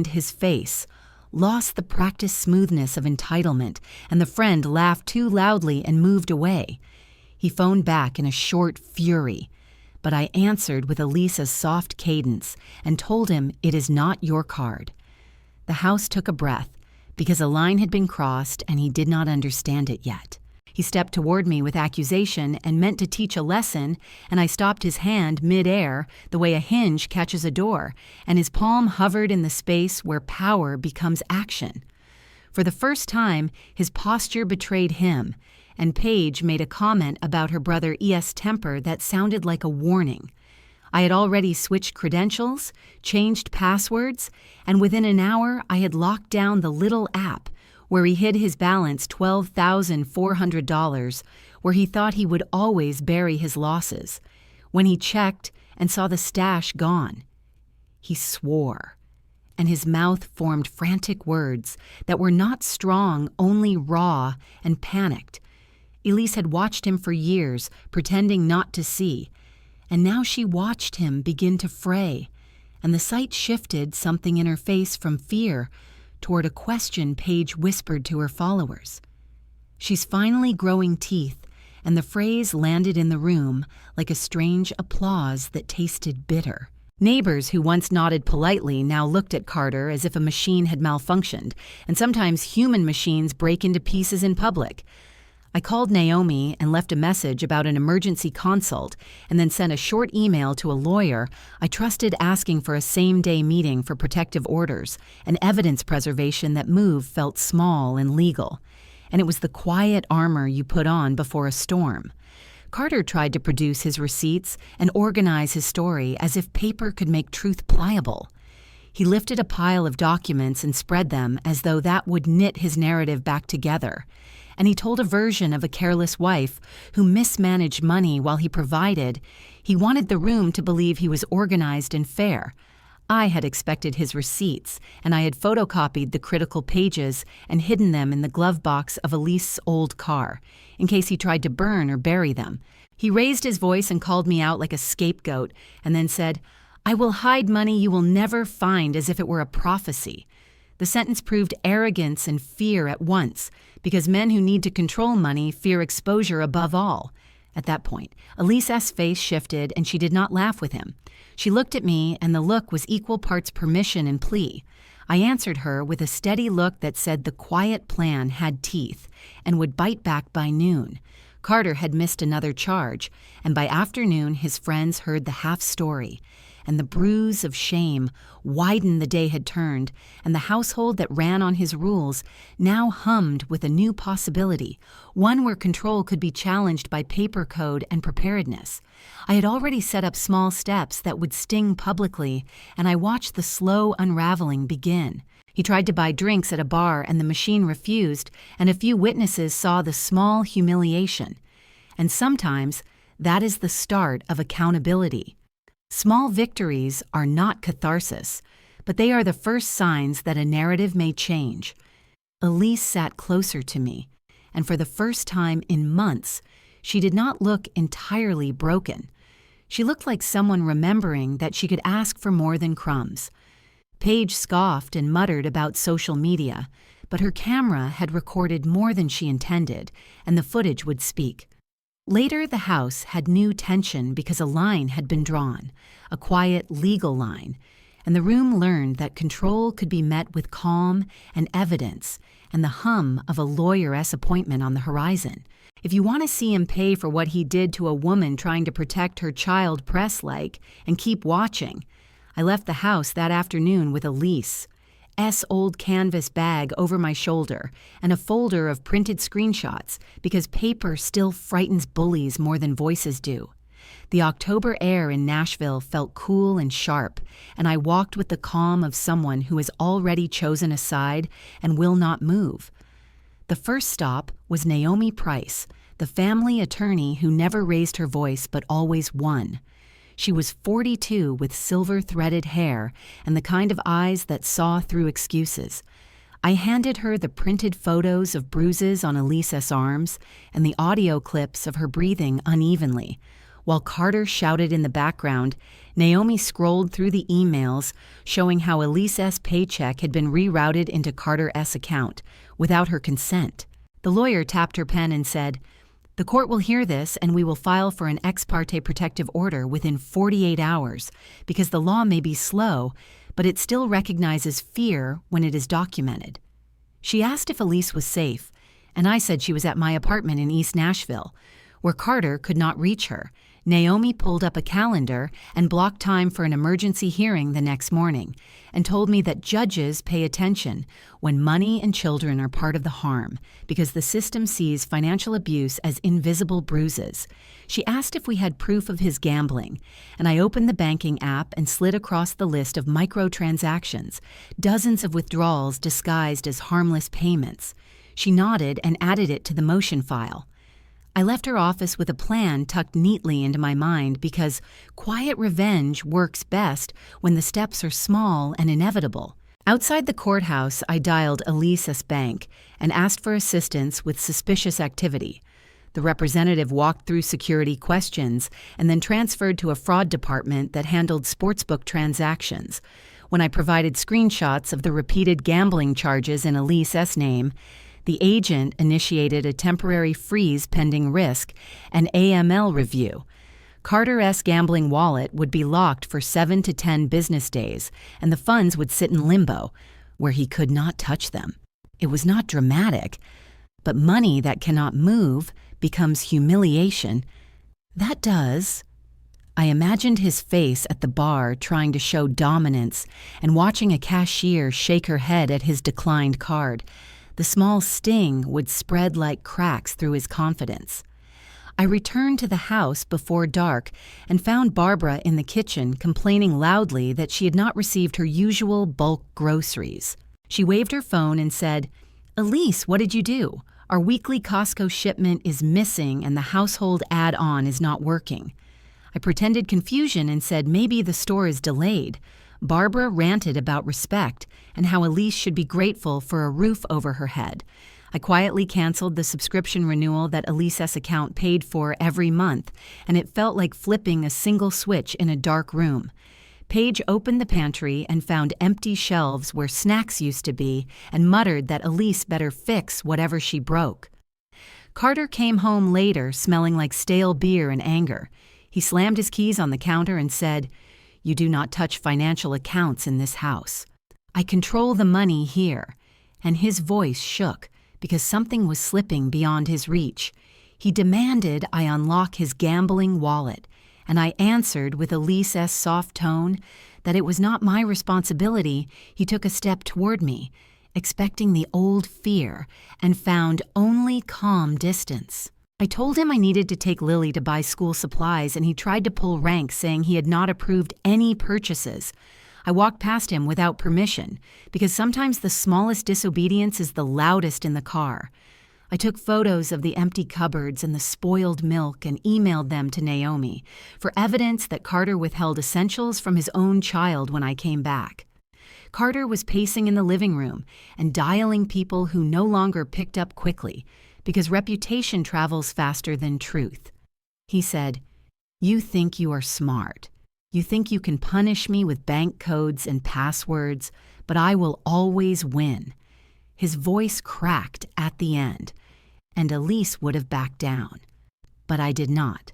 his face, lost the practiced smoothness of entitlement, and the friend laughed too loudly and moved away. He phoned back in a short fury, but I answered with Elise's soft cadence and told him it is not your card. The house took a breath because a line had been crossed and he did not understand it yet. He stepped toward me with accusation and meant to teach a lesson, and I stopped his hand mid-air the way a hinge catches a door, and his palm hovered in the space where power becomes action. For the first time, his posture betrayed him, and Paige made a comment about her brother E.S. temper that sounded like a warning. I had already switched credentials, changed passwords, and within an hour I had locked down the little app where he hid his balance $12,400, where he thought he would always bury his losses. When he checked and saw the stash gone, he swore, and his mouth formed frantic words that were not strong, only raw and panicked. Elise had watched him for years, pretending not to see, and now she watched him begin to fray, and the sight shifted something in her face from fear toward a question Paige whispered to her followers. "She's finally growing teeth," and the phrase landed in the room like a strange applause that tasted bitter. Neighbors who once nodded politely now looked at Carter as if a machine had malfunctioned, and sometimes human machines break into pieces in public. I called Naomi and left a message about an emergency consult and then sent a short email to a lawyer I trusted asking for a same-day meeting for protective orders, an evidence preservation that move felt small and legal. and it was the quiet armor you put on before a storm. Carter tried to produce his receipts and organize his story as if paper could make truth pliable. He lifted a pile of documents and spread them as though that would knit his narrative back together. And he told a version of a careless wife who mismanaged money while he provided. He wanted the room to believe he was organized and fair. I had expected his receipts, and I had photocopied the critical pages and hidden them in the glove box of Elise's old car, in case he tried to burn or bury them. He raised his voice and called me out like a scapegoat, and then said, "I will hide money you will never find," as if it were a prophecy. The sentence proved arrogance and fear at once, because men who need to control money fear exposure above all. At that point, Elise's face shifted and she did not laugh with him. She looked at me, and the look was equal parts permission and plea. I answered her with a steady look that said the quiet plan had teeth and would bite back by noon. Carter had missed another charge, and by afternoon his friends heard the half story. And the bruise of shame widened the day had turned, and the household that ran on his rules now hummed with a new possibility, one where control could be challenged by paper code and preparedness. I had already set up small steps that would sting publicly, and I watched the slow unraveling begin. He tried to buy drinks at a bar, and the machine refused, and a few witnesses saw the small humiliation. And sometimes that is the start of accountability. Small victories are not catharsis, but they are the first signs that a narrative may change. Elise sat closer to me, and for the first time in months, she did not look entirely broken. She looked like someone remembering that she could ask for more than crumbs. Paige scoffed and muttered about social media, but her camera had recorded more than she intended, and the footage would speak. Later, the house had new tension because a line had been drawn, a quiet legal line, and the room learned that control could be met with calm and evidence and the hum of a lawyeress appointment on the horizon. If you want to see him pay for what he did to a woman trying to protect her child press-like, and keep watching. I left the house that afternoon with Elise's old canvas bag over my shoulder and a folder of printed screenshots because paper still frightens bullies more than voices do. The October air in Nashville felt cool and sharp, and I walked with the calm of someone who has already chosen a side and will not move. The first stop was Naomi Price, the family attorney who never raised her voice but always won. She was 42 with silver-threaded hair and the kind of eyes that saw through excuses. I handed her the printed photos of bruises on Elise's arms and the audio clips of her breathing unevenly. While Carter shouted in the background, Naomi scrolled through the emails showing how Elise's paycheck had been rerouted into Carter's account without her consent. The lawyer tapped her pen and said, "The court will hear this, and we will file for an ex parte protective order within 48 hours, because the law may be slow, but it still recognizes fear when it is documented." She asked if Elise was safe, and I said she was at my apartment in East Nashville, where Carter could not reach her. Naomi pulled up a calendar and blocked time for an emergency hearing the next morning, and told me that judges pay attention when money and children are part of the harm, because the system sees financial abuse as invisible bruises. She asked if we had proof of his gambling, and I opened the banking app and slid across the list of microtransactions, dozens of withdrawals disguised as harmless payments. She nodded and added it to the motion file. I left her office with a plan tucked neatly into my mind because quiet revenge works best when the steps are small and inevitable. Outside the courthouse, I dialed Elise's bank and asked for assistance with suspicious activity. The representative walked through security questions and then transferred to a fraud department that handled sportsbook transactions. When I provided screenshots of the repeated gambling charges in Elise's name, the agent initiated a temporary freeze pending risk and AML review. Carter's gambling wallet would be locked for 7 to 10 business days, and the funds would sit in limbo, where he could not touch them. It was not dramatic, but money that cannot move becomes humiliation. That does. I imagined his face at the bar trying to show dominance and watching a cashier shake her head at his declined card. The small sting would spread like cracks through his confidence. I returned to the house before dark and found Barbara in the kitchen complaining loudly that she had not received her usual bulk groceries. She waved her phone and said, "Elise, what did you do? Our weekly Costco shipment is missing and the household add-on is not working." I pretended confusion and said maybe the store is delayed. Barbara ranted about respect and how Elise should be grateful for a roof over her head. I quietly canceled the subscription renewal that Elise's account paid for every month, and it felt like flipping a single switch in a dark room. Paige opened the pantry and found empty shelves where snacks used to be and muttered that Elise better fix whatever she broke. Carter came home later smelling like stale beer and anger. He slammed his keys on the counter and said, "You do not touch financial accounts in this house. I control the money here." And his voice shook because something was slipping beyond his reach. He demanded I unlock his gambling wallet, and I answered with Elise's soft tone that it was not my responsibility. He took a step toward me, expecting the old fear, and found only calm distance. I told him I needed to take Lily to buy school supplies, and he tried to pull rank, saying he had not approved any purchases. I walked past him without permission, because sometimes the smallest disobedience is the loudest in the car. I took photos of the empty cupboards and the spoiled milk and emailed them to Naomi for evidence that Carter withheld essentials from his own child when I came back. Carter was pacing in the living room and dialing people who no longer picked up quickly, because reputation travels faster than truth. He said, "You think you are smart. You think you can punish me with bank codes and passwords, but I will always win." His voice cracked at the end, and Elise would have backed down. But I did not.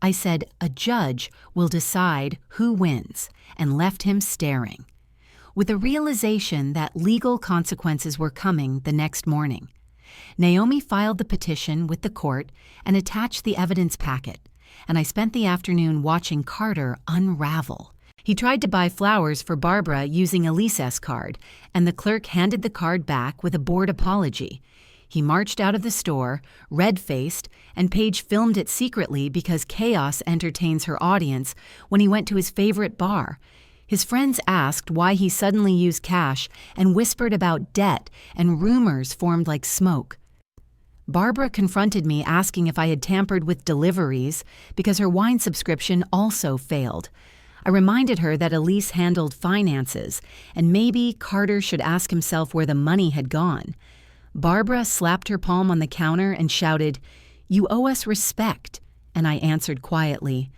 I said, "A judge will decide who wins," and left him staring, with a realization that legal consequences were coming the next morning. Naomi filed the petition with the court and attached the evidence packet, and I spent the afternoon watching Carter unravel. He tried to buy flowers for Barbara using Elise's card, and the clerk handed the card back with a bored apology. He marched out of the store, red-faced, and Paige filmed it secretly because chaos entertains her audience when he went to his favorite bar. His friends asked why he suddenly used cash and whispered about debt, and rumors formed like smoke. Barbara confronted me asking if I had tampered with deliveries because her wine subscription also failed. I reminded her that Elise handled finances, and maybe Carter should ask himself where the money had gone. Barbara slapped her palm on the counter and shouted, "You owe us respect," and I answered quietly,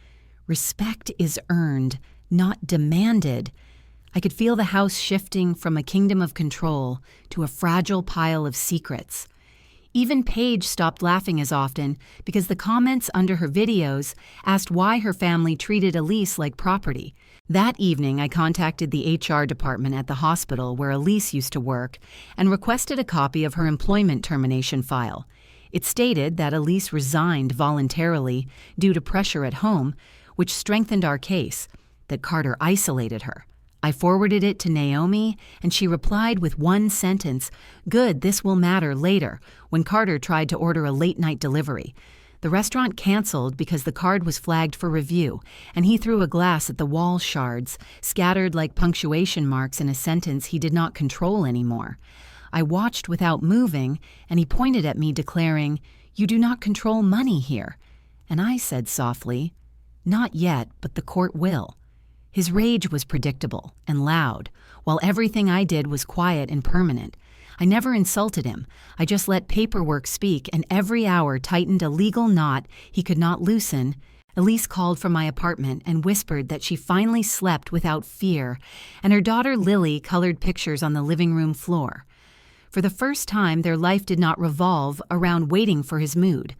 "Respect is earned, not demanded." I could feel the house shifting from a kingdom of control to a fragile pile of secrets. Even Paige stopped laughing as often because the comments under her videos asked why her family treated Elise like property. That evening, I contacted the HR department at the hospital where Elise used to work and requested a copy of her employment termination file. It stated that Elise resigned voluntarily due to pressure at home, which strengthened our case, that Carter isolated her. I forwarded it to Naomi, and she replied with one sentence, "Good, this will matter later," when Carter tried to order a late-night delivery. The restaurant canceled because the card was flagged for review, and he threw a glass at the wall shards, scattered like punctuation marks in a sentence he did not control anymore. I watched without moving, and he pointed at me declaring, "You do not control money here." And I said softly, "Not yet, but the court will." His rage was predictable and loud, while everything I did was quiet and permanent. I never insulted him. I just let paperwork speak, and every hour tightened a legal knot he could not loosen. Elise called from my apartment and whispered that she finally slept without fear, and her daughter Lily colored pictures on the living room floor. For the first time, their life did not revolve around waiting for his mood.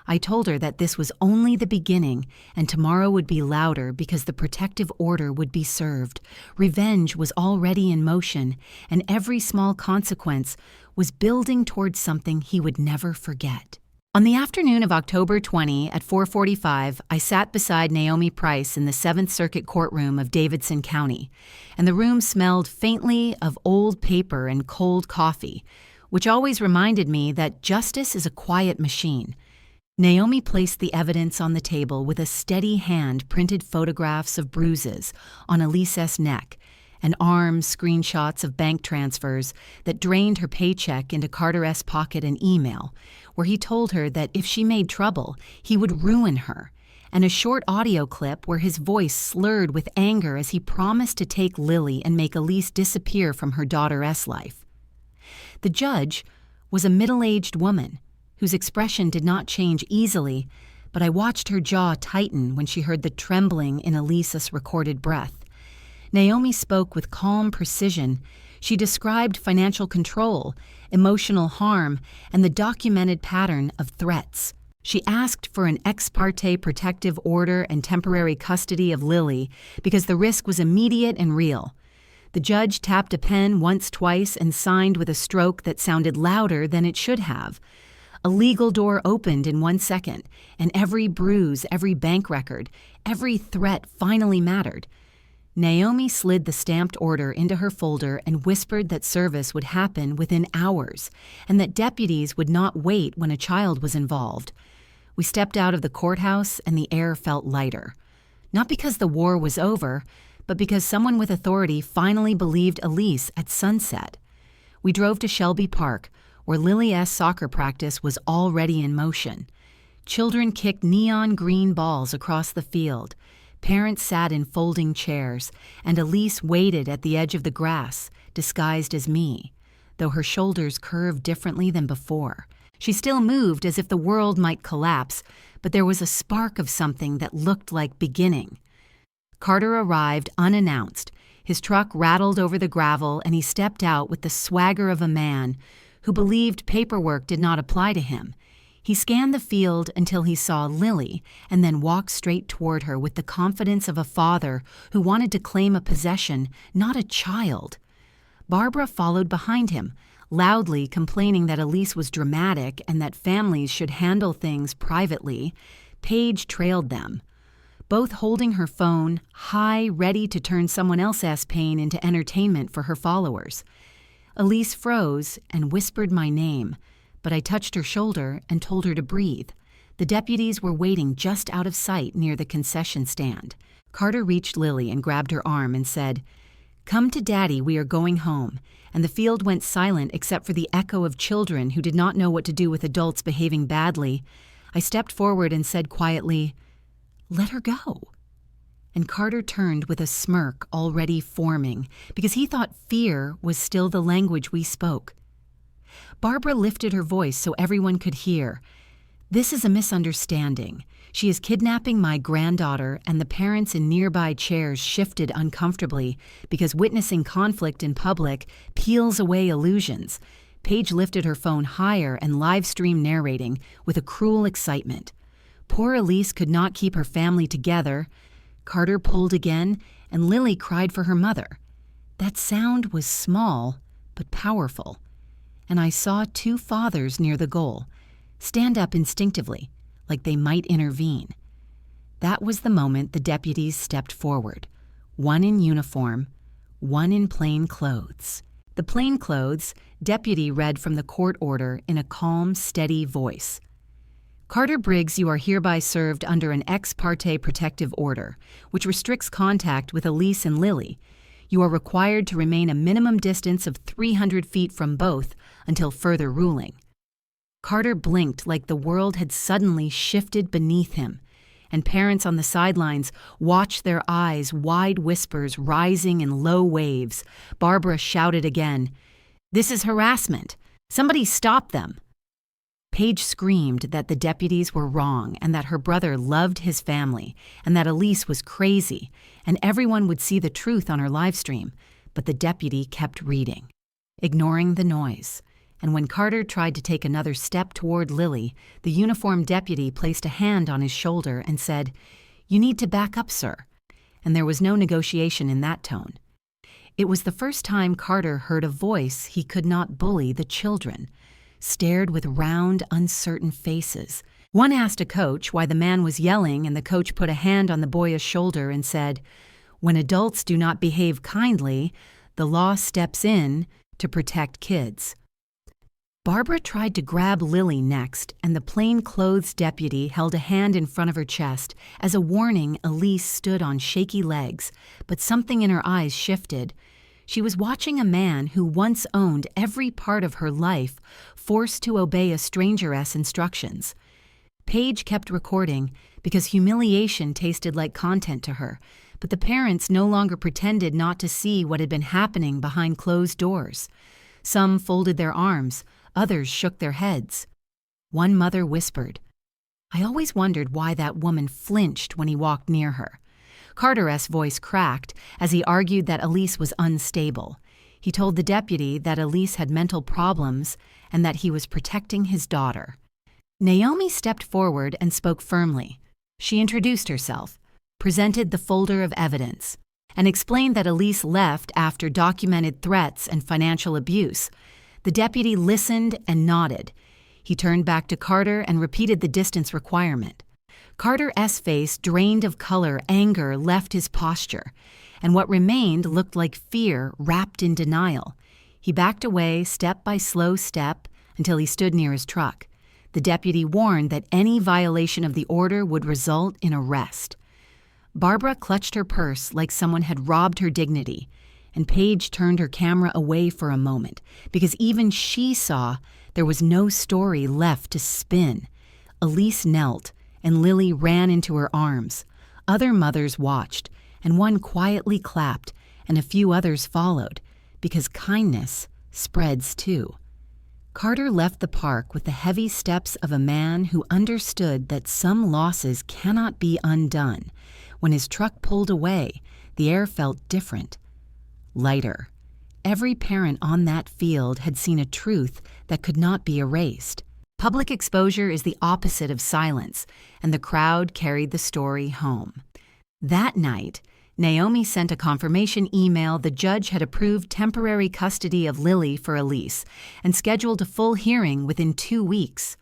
I told her that this was only the beginning, and tomorrow would be louder because the protective order would be served. Revenge was already in motion, and every small consequence was building towards something he would never forget. On the afternoon of October 20 at 4:45, I sat beside Naomi Price in the 7th Circuit courtroom of Davidson County, and the room smelled faintly of old paper and cold coffee. which always reminded me that justice is a quiet machine. Naomi placed the evidence on the table with a steady hand, printed photographs of bruises on Elise's neck and arms, screenshots of bank transfers that drained her paycheck into Carter's pocket, and email where he told her that if she made trouble, he would ruin her, and a short audio clip where his voice slurred with anger as he promised to take Lily and make Elise disappear from her daughter's life. The judge was a middle-aged woman whose expression did not change easily, but I watched her jaw tighten when she heard the trembling in Elise's recorded breath. Naomi spoke with calm precision. She described financial control, emotional harm, and the documented pattern of threats. She asked for an ex parte protective order and temporary custody of Lily because the risk was immediate and real. The judge tapped a pen once, twice, and signed with a stroke that sounded louder than it should have. A legal door opened in 1 second, and every bruise, every bank record, every threat finally mattered. Naomi slid the stamped order into her folder and whispered that service would happen within hours and that deputies would not wait when a child was involved. We stepped out of the courthouse and the air felt lighter. Not because the war was over, but because someone with authority finally believed Elise at sunset. We drove to Shelby Park, where Lily's soccer practice was already in motion. Children kicked neon green balls across the field. Parents sat in folding chairs, and Elise waited at the edge of the grass, disguised as me, though her shoulders curved differently than before. She still moved as if the world might collapse, but there was a spark of something that looked like beginning. Carter arrived unannounced. His truck rattled over the gravel, and he stepped out with the swagger of a man who believed paperwork did not apply to him. He scanned the field until he saw Lily and then walked straight toward her with the confidence of a father who wanted to claim a possession, not a child. Barbara followed behind him, loudly complaining that Elise was dramatic and that families should handle things privately. Paige trailed them, both holding her phone high, ready to turn someone else's pain into entertainment for her followers. Elise froze and whispered my name, but I touched her shoulder and told her to breathe. The deputies were waiting just out of sight near the concession stand. Carter reached Lily and grabbed her arm and said, "Come to Daddy, we are going home," and the field went silent except for the echo of children who did not know what to do with adults behaving badly. I stepped forward and said quietly, "Let her go." And Carter turned with a smirk already forming, because he thought fear was still the language we spoke. Barbara lifted her voice so everyone could hear. "This is a misunderstanding. She is kidnapping my granddaughter," and the parents in nearby chairs shifted uncomfortably because witnessing conflict in public peels away illusions. Paige lifted her phone higher and live-stream narrating with a cruel excitement. Poor Elise could not keep her family together. Carter pulled again, and Lily cried for her mother. That sound was small, but powerful. And I saw two fathers near the goal, stand up instinctively, like they might intervene. That was the moment the deputies stepped forward, one in uniform, one in plain clothes. The plainclothes deputy read from the court order in a calm, steady voice. "Carter Briggs, you are hereby served under an ex parte protective order, which restricts contact with Elise and Lily. You are required to remain a minimum distance of 300 feet from both until further ruling." Carter blinked like the world had suddenly shifted beneath him, and parents on the sidelines watched their eyes, wide whispers rising in low waves. Barbara shouted again, "This is harassment. Somebody stop them." Paige screamed that the deputies were wrong and that her brother loved his family and that Elise was crazy, and everyone would see the truth on her live stream, but the deputy kept reading, ignoring the noise. And when Carter tried to take another step toward Lily, the uniformed deputy placed a hand on his shoulder and said, "You need to back up, sir." And there was no negotiation in that tone. It was the first time Carter heard a voice he could not bully the children, stared with round, uncertain faces. One asked a coach why the man was yelling, and the coach put a hand on the boy's shoulder and said, "When adults do not behave kindly, the law steps in to protect kids." Barbara tried to grab Lily next, and the plainclothes deputy held a hand in front of her chest. As a warning, Elise stood on shaky legs, but something in her eyes shifted. She was watching a man who once owned every part of her life, forced to obey a strangeress instructions. Paige kept recording because humiliation tasted like content to her, but the parents no longer pretended not to see what had been happening behind closed doors. Some folded their arms, others shook their heads. One mother whispered, "I always wondered why that woman flinched when he walked near her." Carter's voice cracked as he argued that Elise was unstable. He told the deputy that Elise had mental problems and that he was protecting his daughter. Naomi stepped forward and spoke firmly. She introduced herself, presented the folder of evidence, and explained that Elise left after documented threats and financial abuse. The deputy listened and nodded. He turned back to Carter and repeated the distance requirement. Carter's face, drained of color, anger left his posture, and what remained looked like fear wrapped in denial. He backed away step by slow step until he stood near his truck. The deputy warned that any violation of the order would result in arrest. Barbara clutched her purse like someone had robbed her dignity, and Paige turned her camera away for a moment because even she saw there was no story left to spin. Elise knelt, and Lily ran into her arms. Other mothers watched, and one quietly clapped, and a few others followed, because kindness spreads too. Carter left the park with the heavy steps of a man who understood that some losses cannot be undone. When his truck pulled away, the air felt different. Lighter. Every parent on that field had seen a truth that could not be erased. Public exposure is the opposite of silence, and the crowd carried the story home. That night, Naomi sent a confirmation email the judge had approved temporary custody of Lily for Elise and scheduled a full hearing within 2 weeks.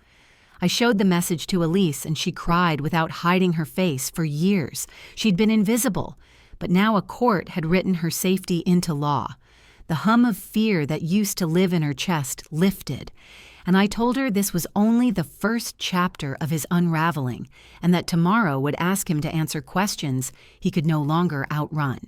I showed the message to Elise, and she cried without hiding her face. For years, she'd been invisible, but now a court had written her safety into law. The hum of fear that used to live in her chest lifted, and I told her this was only the first chapter of his unraveling, and that tomorrow would ask him to answer questions he could no longer outrun.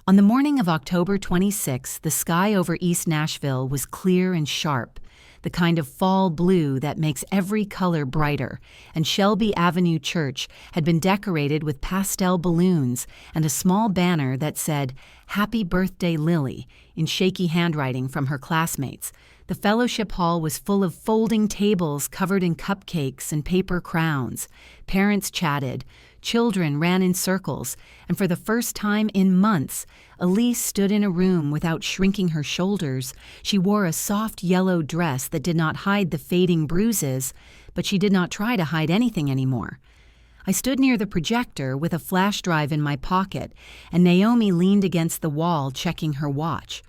On the morning of October 26, the sky over East Nashville was clear and sharp, the kind of fall blue that makes every color brighter, and Shelby Avenue Church had been decorated with pastel balloons and a small banner that said, "Happy Birthday, Lily," in shaky handwriting from her classmates. The fellowship hall was full of folding tables covered in cupcakes and paper crowns. Parents chatted, children ran in circles, and for the first time in months, Elise stood in a room without shrinking her shoulders. She wore a soft yellow dress that did not hide the fading bruises, but she did not try to hide anything anymore. I stood near the projector with a flash drive in my pocket, and Naomi leaned against the wall checking her watch.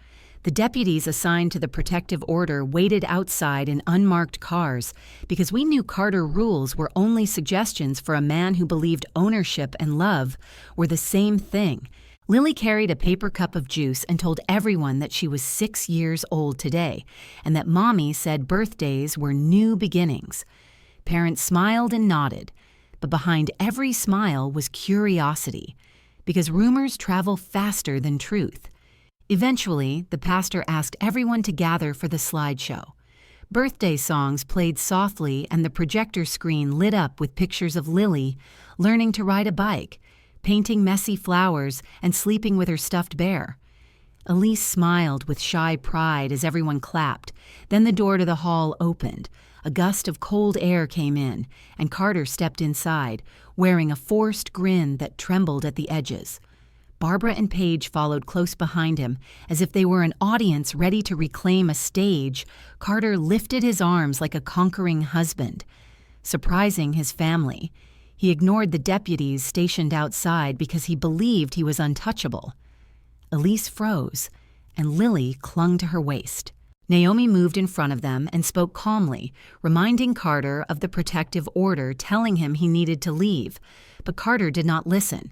The deputies assigned to the protective order waited outside in unmarked cars because we knew Carter rules were only suggestions for a man who believed ownership and love were the same thing. Lily carried a paper cup of juice and told everyone that she was 6 years old today and that Mommy said birthdays were new beginnings. Parents smiled and nodded, but behind every smile was curiosity because rumors travel faster than truth. Eventually, the pastor asked everyone to gather for the slideshow. Birthday songs played softly, and the projector screen lit up with pictures of Lily learning to ride a bike, painting messy flowers, and sleeping with her stuffed bear. Elise smiled with shy pride as everyone clapped. Then the door to the hall opened. A gust of cold air came in, and Carter stepped inside, wearing a forced grin that trembled at the edges. Barbara and Paige followed close behind him, as if they were an audience ready to reclaim a stage. Carter lifted his arms like a conquering husband, surprising his family. He ignored the deputies stationed outside because he believed he was untouchable. Elise froze, and Lily clung to her waist. Naomi moved in front of them and spoke calmly, reminding Carter of the protective order telling him he needed to leave. But Carter did not listen.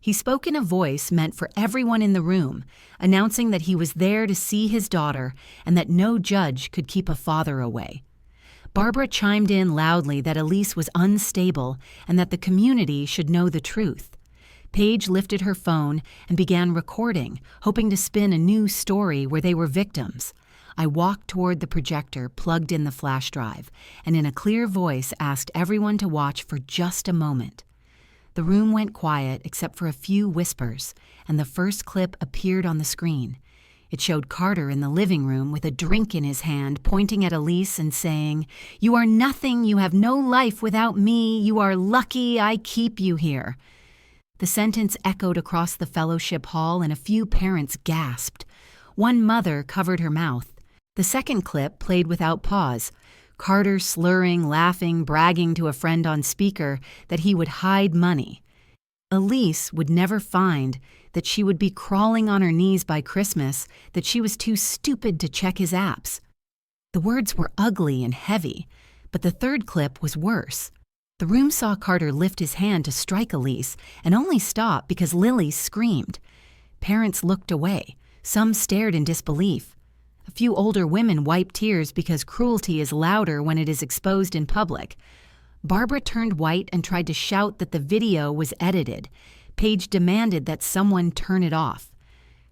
He spoke in a voice meant for everyone in the room, announcing that he was there to see his daughter and that no judge could keep a father away. Barbara chimed in loudly that Elise was unstable and that the community should know the truth. Paige lifted her phone and began recording, hoping to spin a new story where they were victims. I walked toward the projector, plugged in the flash drive, and in a clear voice asked everyone to watch for just a moment. The room went quiet except for a few whispers, and the first clip appeared on the screen. It showed Carter in the living room with a drink in his hand, pointing at Elise and saying, "You are nothing, you have no life without me, you are lucky I keep you here." The sentence echoed across the fellowship hall and a few parents gasped. One mother covered her mouth. The second clip played without pause, Carter slurring, laughing, bragging to a friend on speaker that he would hide money. Elise would never find that she would be crawling on her knees by Christmas, that she was too stupid to check his apps. The words were ugly and heavy, but the third clip was worse. The room saw Carter lift his hand to strike Elise and only stop because Lily screamed. Parents looked away. Some stared in disbelief. A few older women wiped tears because cruelty is louder when it is exposed in public. Barbara turned white and tried to shout that the video was edited. Paige demanded that someone turn it off.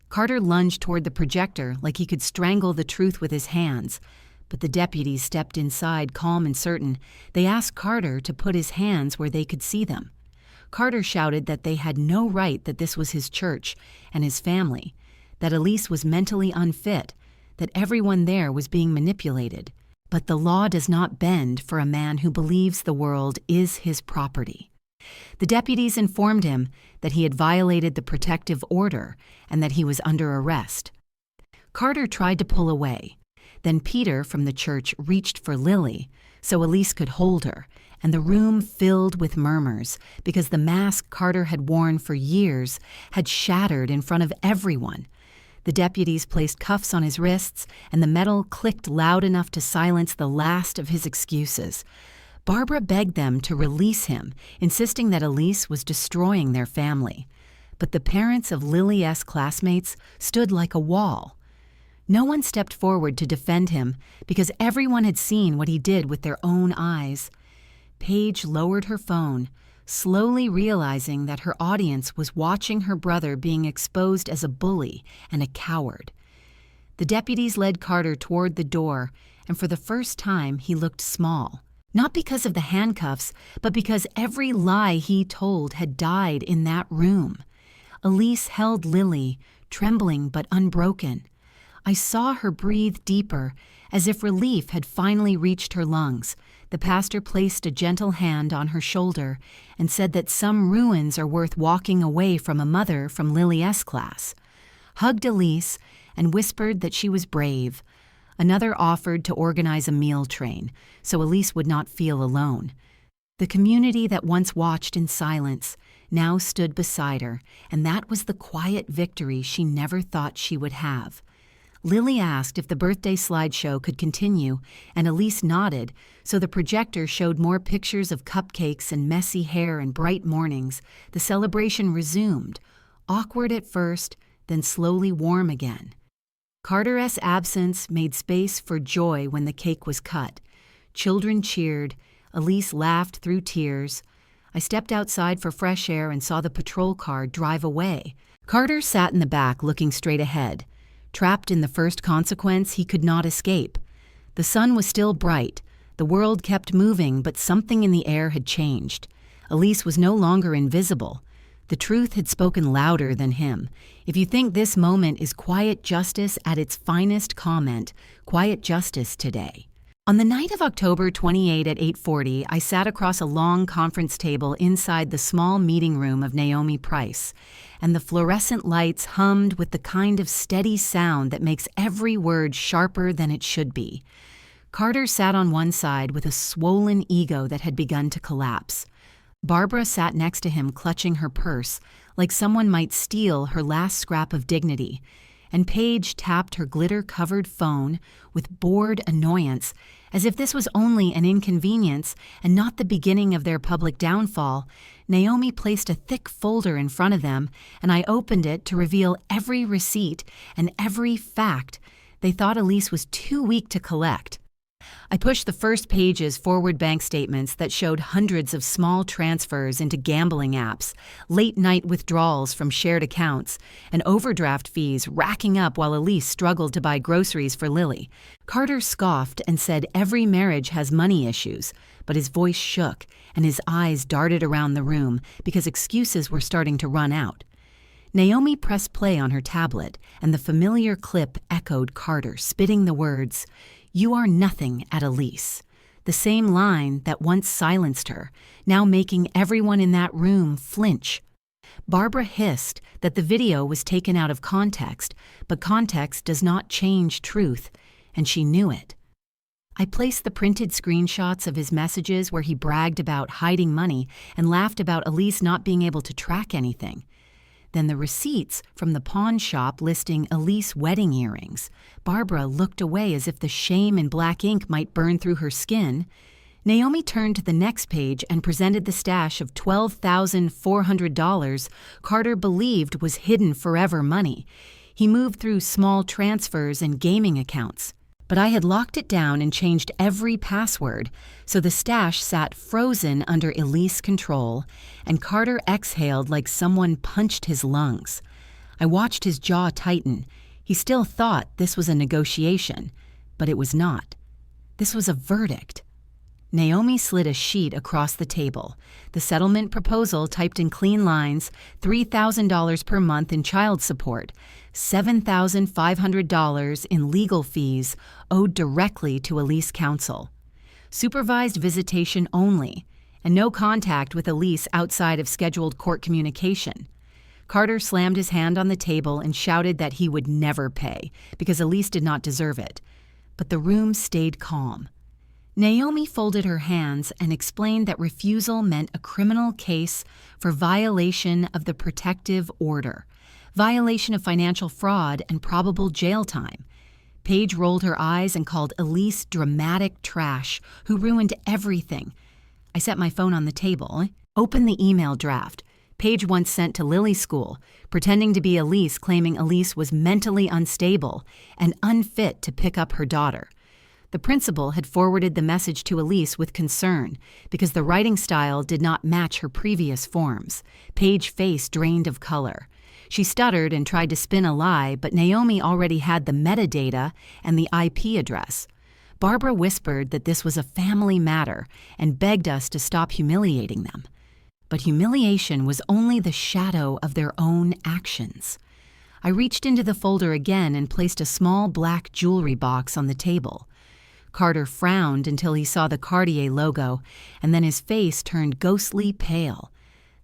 Carter lunged toward the projector like he could strangle the truth with his hands. But the deputies stepped inside, calm and certain. They asked Carter to put his hands where they could see them. Carter shouted that they had no right, that this was his church and his family, that Elise was mentally unfit, that everyone there was being manipulated. But the law does not bend for a man who believes the world is his property. The deputies informed him that he had violated the protective order and that he was under arrest. Carter tried to pull away. Then Peter from the church reached for Lily so Elise could hold her, and the room filled with murmurs because the mask Carter had worn for years had shattered in front of everyone. The deputies placed cuffs on his wrists, and the metal clicked loud enough to silence the last of his excuses. Barbara begged them to release him, insisting that Elise was destroying their family. But the parents of Lily's classmates stood like a wall. No one stepped forward to defend him because everyone had seen what he did with their own eyes. Paige lowered her phone, slowly realizing that her audience was watching her brother being exposed as a bully and a coward. The deputies led Carter toward the door, and for the first time he looked small. Not because of the handcuffs, but because every lie he told had died in that room. Elise held Lily, trembling but unbroken. I saw her breathe deeper, as if relief had finally reached her lungs. The pastor placed a gentle hand on her shoulder and said that some ruins are worth walking away from a mother from Lily's class. Hugged Elise and whispered that she was brave. Another offered to organize a meal train, so Elise would not feel alone. The community that once watched in silence now stood beside her, and that was the quiet victory she never thought she would have. Lily asked if the birthday slideshow could continue, and Elise nodded, so the projector showed more pictures of cupcakes and messy hair and bright mornings. The celebration resumed, awkward at first, then slowly warm again. Carter's absence made space for joy when the cake was cut. Children cheered. Elise laughed through tears. I stepped outside for fresh air and saw the patrol car drive away. Carter sat in the back looking straight ahead. Trapped in the first consequence, he could not escape. The sun was still bright. The world kept moving, but something in the air had changed. Elise was no longer invisible. The truth had spoken louder than him. If you think this moment is quiet justice at its finest, comment quiet justice today. On the night of October 28 at 8:40, I sat across a long conference table inside the small meeting room of Naomi Price, and the fluorescent lights hummed with the kind of steady sound that makes every word sharper than it should be. Carter sat on one side with a swollen ego that had begun to collapse. Barbara sat next to him clutching her purse, like someone might steal her last scrap of dignity, and Paige tapped her glitter-covered phone with bored annoyance, as if this was only an inconvenience and not the beginning of their public downfall. Naomi placed a thick folder in front of them, and I opened it to reveal every receipt and every fact they thought Elise was too weak to collect. I pushed the first page's forward bank statements that showed hundreds of small transfers into gambling apps, late-night withdrawals from shared accounts, and overdraft fees racking up while Elise struggled to buy groceries for Lily. Carter scoffed and said every marriage has money issues, but his voice shook and his eyes darted around the room because excuses were starting to run out. Naomi pressed play on her tablet, and the familiar clip echoed Carter, spitting the words, "You are nothing at Elise," the same line that once silenced her, now making everyone in that room flinch. Barbara hissed that the video was taken out of context, but context does not change truth, and she knew it. I placed the printed screenshots of his messages where he bragged about hiding money and laughed about Elise not being able to track anything. Then the receipts from the pawn shop listing Elise wedding earrings. Barbara looked away as if the shame in black ink might burn through her skin. Naomi turned to the next page and presented the stash of $12,400 Carter believed was hidden forever money. He moved through small transfers and gaming accounts. But I had locked it down and changed every password, so the stash sat frozen under Elise control, and Carter exhaled like someone punched his lungs. I watched his jaw tighten. He still thought this was a negotiation, but it was not. This was a verdict. Naomi slid a sheet across the table. The settlement proposal typed in clean lines, $3,000 per month in child support, $7,500 in legal fees owed directly to Elise counsel. Supervised visitation only, and no contact with Elise outside of scheduled court communication. Carter slammed his hand on the table and shouted that he would never pay, because Elise did not deserve it. But the room stayed calm. Naomi folded her hands and explained that refusal meant a criminal case for violation of the protective order, violation of financial fraud, and probable jail time. Paige rolled her eyes and called Elise dramatic trash, who ruined everything. I set my phone on the table. Opened the email draft. Paige once sent to Lily's school, pretending to be Elise, claiming Elise was mentally unstable and unfit to pick up her daughter. The principal had forwarded the message to Elise with concern because the writing style did not match her previous forms. Paige's face drained of color. She stuttered and tried to spin a lie, but Naomi already had the metadata and the IP address. Barbara whispered that this was a family matter and begged us to stop humiliating them. But humiliation was only the shadow of their own actions. I reached into the folder again and placed a small black jewelry box on the table. Carter frowned until he saw the Cartier logo, and then his face turned ghostly pale.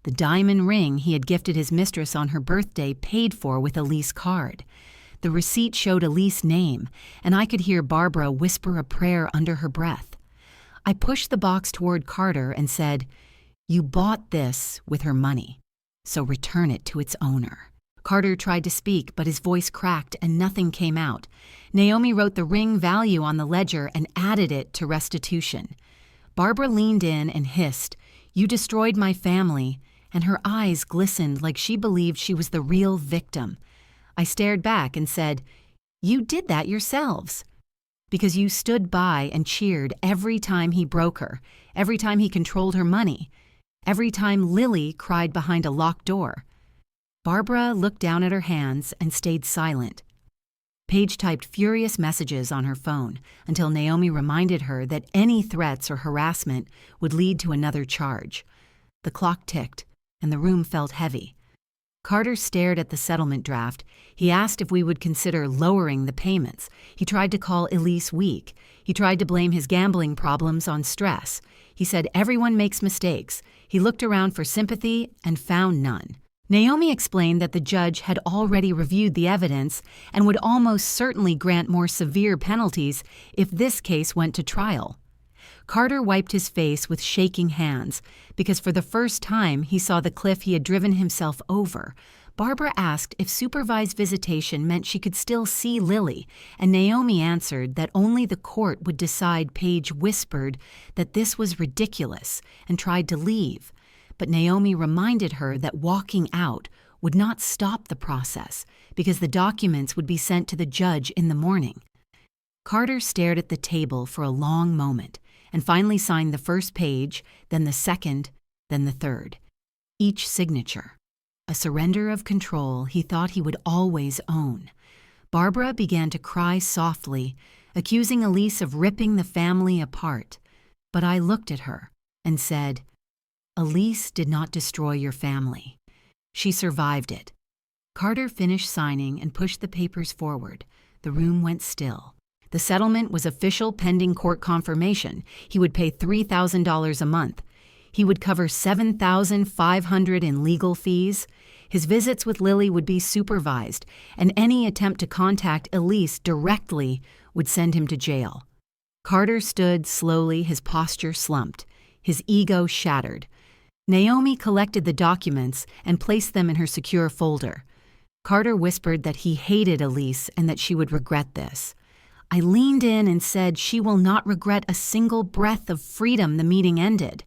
The diamond ring he had gifted his mistress on her birthday paid for with Elise's card. The receipt showed Elise's name, and I could hear Barbara whisper a prayer under her breath. I pushed the box toward Carter and said, "You bought this with her money, so return it to its owner." Carter tried to speak, but his voice cracked and nothing came out. Naomi wrote the ring value on the ledger and added it to restitution. Barbara leaned in and hissed, "You destroyed my family," and her eyes glistened like she believed she was the real victim. I stared back and said, "You did that yourselves, because you stood by and cheered every time he broke her, every time he controlled her money, every time Lily cried behind a locked door." Barbara looked down at her hands and stayed silent. Paige typed furious messages on her phone until Naomi reminded her that any threats or harassment would lead to another charge. The clock ticked, and the room felt heavy. Carter stared at the settlement draft. He asked if we would consider lowering the payments. He tried to call Elise weak. He tried to blame his gambling problems on stress. He said everyone makes mistakes. He looked around for sympathy and found none. Naomi explained that the judge had already reviewed the evidence and would almost certainly grant more severe penalties if this case went to trial. Carter wiped his face with shaking hands because for the first time he saw the cliff he had driven himself over. Barbara asked if supervised visitation meant she could still see Lily, and Naomi answered that only the court would decide. Paige whispered that this was ridiculous and tried to leave, but Naomi reminded her that walking out would not stop the process because the documents would be sent to the judge in the morning. Carter stared at the table for a long moment and finally signed the first page, then the second, then the third. Each signature, a surrender of control he thought he would always own. Barbara began to cry softly, accusing Elise of ripping the family apart. But I looked at her and said, "Elise did not destroy your family. She survived it." Carter finished signing and pushed the papers forward. The room went still. The settlement was official pending court confirmation. He would pay $3,000 a month. He would cover $7,500 in legal fees. His visits with Lily would be supervised, and any attempt to contact Elise directly would send him to jail. Carter stood slowly, his posture slumped, his ego shattered. Naomi collected the documents and placed them in her secure folder. Carter whispered that he hated Elise and that she would regret this. I leaned in and said she will not regret a single breath of freedom. The meeting ended.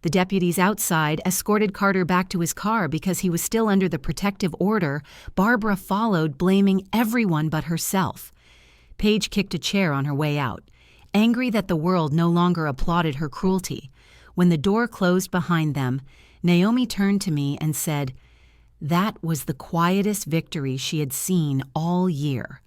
The deputies outside escorted Carter back to his car because he was still under the protective order. Barbara followed, blaming everyone but herself. Paige kicked a chair on her way out, angry that the world no longer applauded her cruelty. When the door closed behind them, Naomi turned to me and said, that was the quietest victory she had seen all year.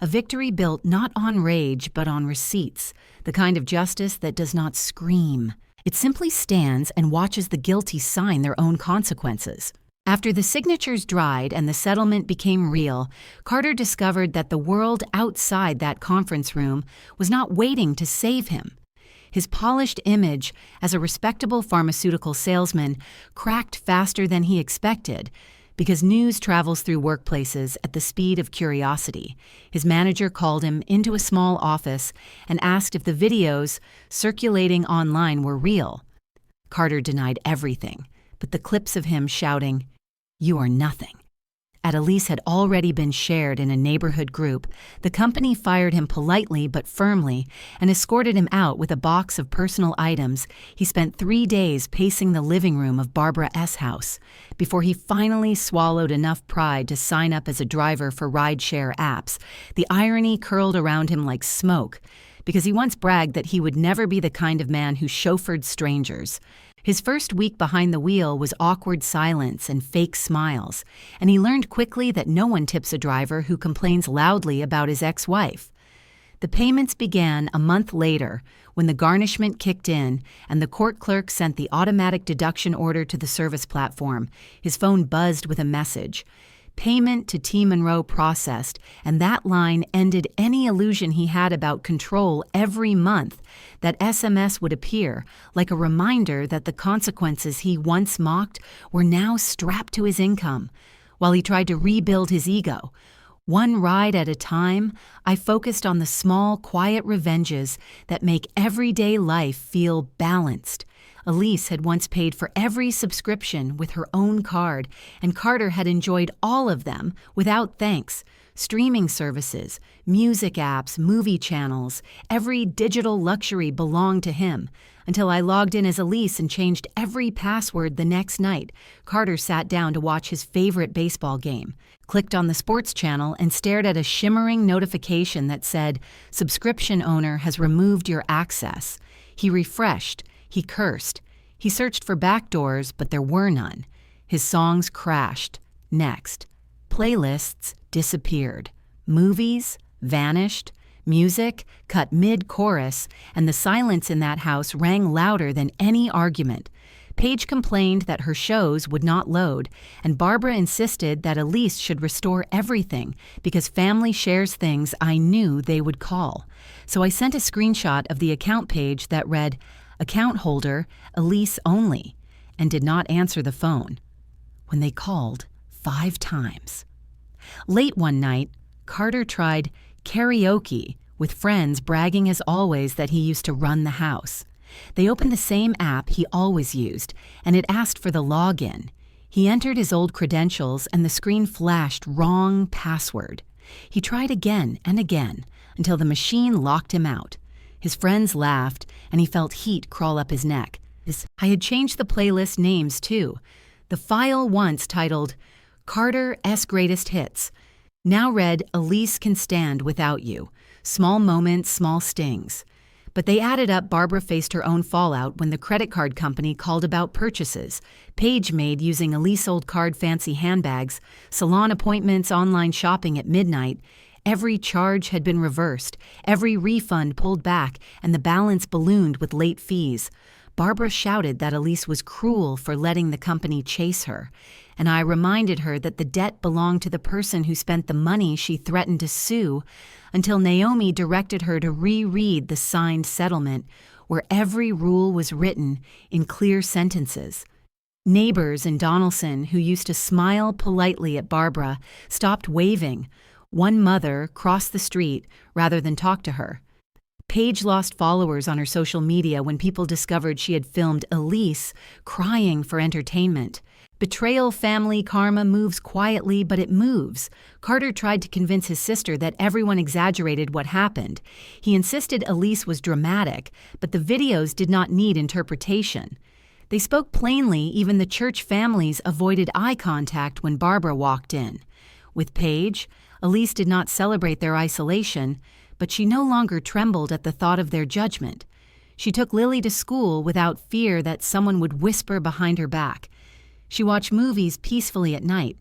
A victory built not on rage but on receipts, the kind of justice that does not scream. It simply stands and watches the guilty sign their own consequences. After the signatures dried and the settlement became real, Carter discovered that the world outside that conference room was not waiting to save him. His polished image as a respectable pharmaceutical salesman cracked faster than he expected because news travels through workplaces at the speed of curiosity. His manager called him into a small office and asked if the videos circulating online were real. Carter denied everything, but the clips of him shouting, "You are nothing," at Elise had already been shared in a neighborhood group. The company fired him politely but firmly and escorted him out with a box of personal items. He spent 3 days pacing the living room of Barbara S. house before he finally swallowed enough pride to sign up as a driver for rideshare apps. The irony curled around him like smoke because he once bragged that he would never be the kind of man who chauffeured strangers. His first week behind the wheel was awkward silence and fake smiles, and he learned quickly that no one tips a driver who complains loudly about his ex-wife. The payments began a month later when the garnishment kicked in and the court clerk sent the automatic deduction order to the service platform. His phone buzzed with a message. Payment to T. Monroe processed, and that line ended any illusion he had about control. Every month, that SMS would appear, like a reminder that the consequences he once mocked were now strapped to his income. While he tried to rebuild his ego, one ride at a time, I focused on the small, quiet revenges that make everyday life feel balanced. Elise had once paid for every subscription with her own card, and Carter had enjoyed all of them without thanks. Streaming services, music apps, movie channels, every digital luxury belonged to him. Until I logged in as Elise and changed every password the next night, Carter sat down to watch his favorite baseball game, clicked on the sports channel, and stared at a shimmering notification that said, "Subscription owner has removed your access." He refreshed. He cursed. He searched for backdoors, but there were none. His songs crashed. Next. Playlists disappeared. Movies vanished. Music cut mid-chorus, and the silence in that house rang louder than any argument. Paige complained that her shows would not load, and Barbara insisted that Elise should restore everything because family shares things I knew they would call. So I sent a screenshot of the account page that read, "Account holder, Elise only," and did not answer the phone. When they called 5 times. Late one night, Carter tried karaoke with friends, bragging as always that he used to run the house. They opened the same app he always used, and it asked for the login. He entered his old credentials, and the screen flashed wrong password. He tried again and again until the machine locked him out. His friends laughed, and he felt heat crawl up his neck. I had changed the playlist names, too. The file once titled Carter S Greatest Hits now read Elise Can Stand Without You, Small Moments, Small Stings. But they added up. Barbara faced her own fallout when the credit card company called about purchases, Paige made using Elise old card fancy handbags, salon appointments, online shopping at midnight. Every charge had been reversed, every refund pulled back, and the balance ballooned with late fees. Barbara shouted that Elise was cruel for letting the company chase her, and I reminded her that the debt belonged to the person who spent the money she threatened to sue, until Naomi directed her to reread the signed settlement, where every rule was written in clear sentences. Neighbors in Donaldson, who used to smile politely at Barbara, stopped waving. One mother crossed the street rather than talk to her. Paige lost followers on her social media when people discovered she had filmed Elise crying for entertainment. Betrayal family karma moves quietly, but it moves. Carter tried to convince his sister that everyone exaggerated what happened. He insisted Elise was dramatic, but the videos did not need interpretation. They spoke plainly. Even the church families avoided eye contact when Barbara walked in. With Paige, Elise did not celebrate their isolation, but she no longer trembled at the thought of their judgment. She took Lily to school without fear that someone would whisper behind her back. She watched movies peacefully at night.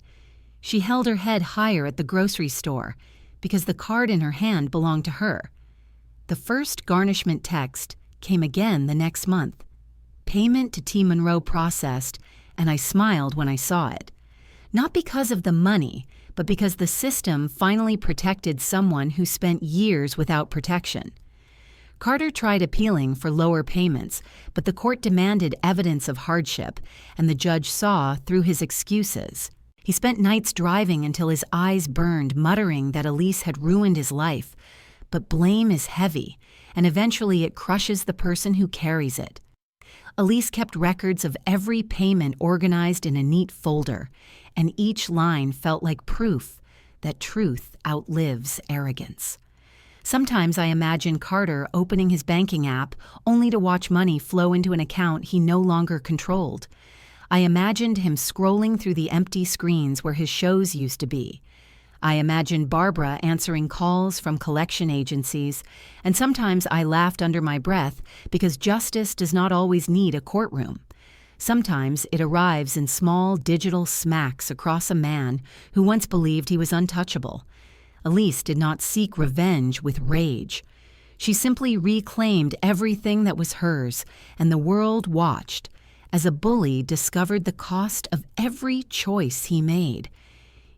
She held her head higher at the grocery store because the card in her hand belonged to her. The first garnishment text came again the next month. Payment to T. Monroe processed, and I smiled when I saw it. Not because of the money, but because the system finally protected someone who spent years without protection. Carter tried appealing for lower payments, but the court demanded evidence of hardship, and the judge saw through his excuses. He spent nights driving until his eyes burned, muttering that Elise had ruined his life. But blame is heavy, and eventually it crushes the person who carries it. Elise kept records of every payment organized in a neat folder, and each line felt like proof that truth outlives arrogance. Sometimes I imagine Carter opening his banking app only to watch money flow into an account he no longer controlled. I imagined him scrolling through the empty screens where his shows used to be. I imagined Barbara answering calls from collection agencies, and sometimes I laughed under my breath because justice does not always need a courtroom. Sometimes it arrives in small digital smacks across a man who once believed he was untouchable. Elise did not seek revenge with rage. She simply reclaimed everything that was hers, and the world watched as a bully discovered the cost of every choice he made.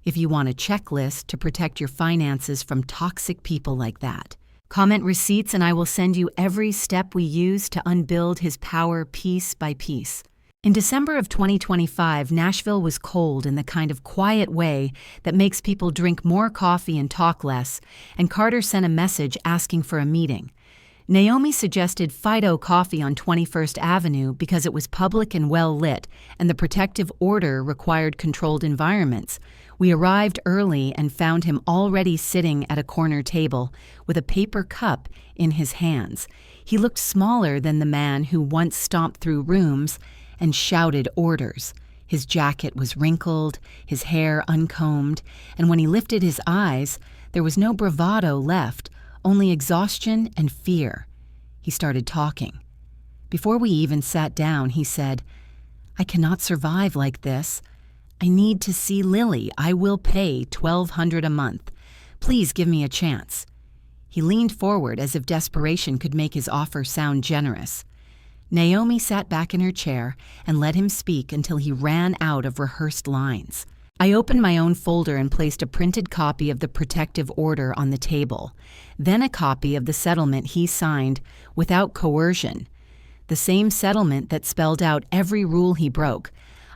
If you want a checklist to protect your finances from toxic people like that, comment receipts and I will send you every step we use to unbuild his power piece by piece. In December of 2025, Nashville was cold in the kind of quiet way that makes people drink more coffee and talk less, and Carter sent a message asking for a meeting. Naomi suggested Fido Coffee on 21st Avenue because it was public and well lit, and the protective order required controlled environments. We arrived early and found him already sitting at a corner table with a paper cup in his hands. He looked smaller than the man who once stomped through rooms and shouted orders. His jacket was wrinkled, his hair uncombed, and when he lifted his eyes, there was no bravado left, only exhaustion and fear. He started talking. Before we even sat down, he said, "I cannot survive like this. I need to see Lily. I will pay $1,200 a month. Please give me a chance." He leaned forward as if desperation could make his offer sound generous. Naomi sat back in her chair and let him speak until he ran out of rehearsed lines. I opened my own folder and placed a printed copy of the protective order on the table, then a copy of the settlement he signed without coercion, the same settlement that spelled out every rule he broke.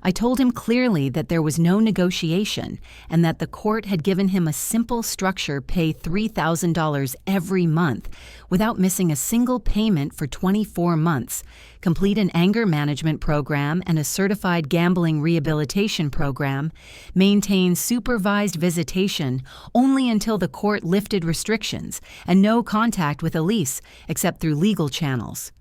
I told him clearly that there was no negotiation and that the court had given him a simple structure: pay $3,000 every month without missing a single payment for 24 months, complete an anger management program and a certified gambling rehabilitation program, maintain supervised visitation only until the court lifted restrictions, and no contact with Elise except through legal channels.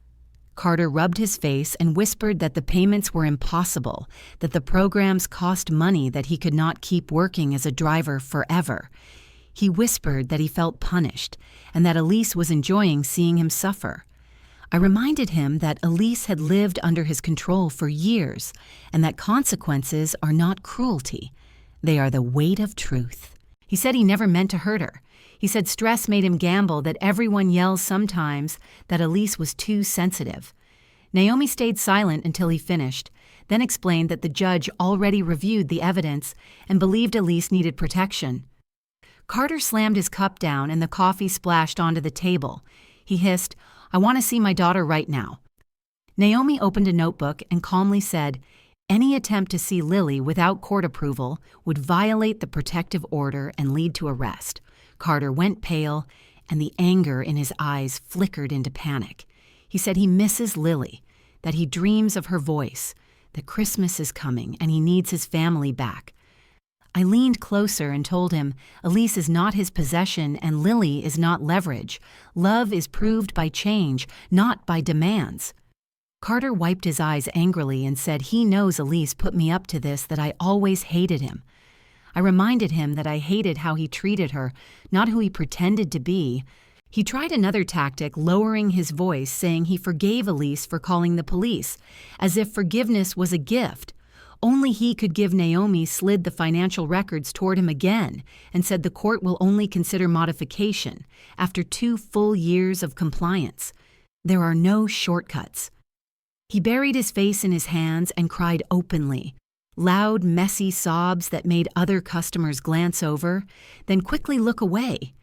Carter rubbed his face and whispered that the payments were impossible, that the programs cost money, that he could not keep working as a driver forever. He whispered that he felt punished and that Elise was enjoying seeing him suffer. I reminded him that Elise had lived under his control for years and that consequences are not cruelty. They are the weight of truth. He said he never meant to hurt her. He said stress made him gamble, that everyone yells sometimes, that Elise was too sensitive. Naomi stayed silent until he finished, then explained that the judge already reviewed the evidence and believed Elise needed protection. Carter slammed his cup down and the coffee splashed onto the table. He hissed, "I want to see my daughter right now." Naomi opened a notebook and calmly said, "Any attempt to see Lily without court approval would violate the protective order and lead to arrest." Carter went pale, and the anger in his eyes flickered into panic. He said he misses Lily, that he dreams of her voice, that Christmas is coming and he needs his family back. I leaned closer and told him Elise is not his possession and Lily is not leverage. Love is proved by change, not by demands. Carter wiped his eyes angrily and said he knows Elise put me up to this, that I always hated him. I reminded him that I hated how he treated her, not who he pretended to be. He tried another tactic, lowering his voice, saying he forgave Elise for calling the police, as if forgiveness was a gift. Only he could give. Naomi slid the financial records toward him again and said the court will only consider modification after 2 full years of compliance. There are no shortcuts. He buried his face in his hands and cried openly. Loud, messy sobs that made other customers glance over, then quickly look away.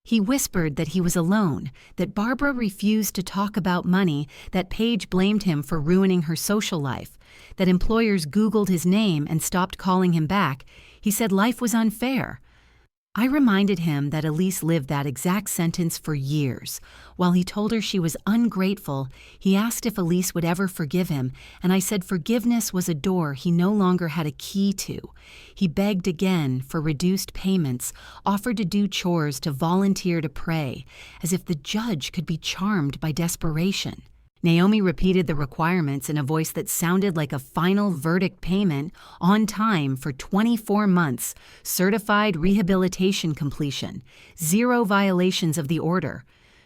He whispered that he was alone, that Barbara refused to talk about money, that Paige blamed him for ruining her social life, that employers Googled his name and stopped calling him back. He said life was unfair. I reminded him that Elise lived that exact sentence for years. While he told her she was ungrateful, he asked if Elise would ever forgive him, and I said forgiveness was a door he no longer had a key to. He begged again for reduced payments, offered to do chores, to volunteer to pray, as if the judge could be charmed by desperation. Naomi repeated the requirements in a voice that sounded like a final verdict: payment on time for 24 months, certified rehabilitation completion, 0 violations of the order,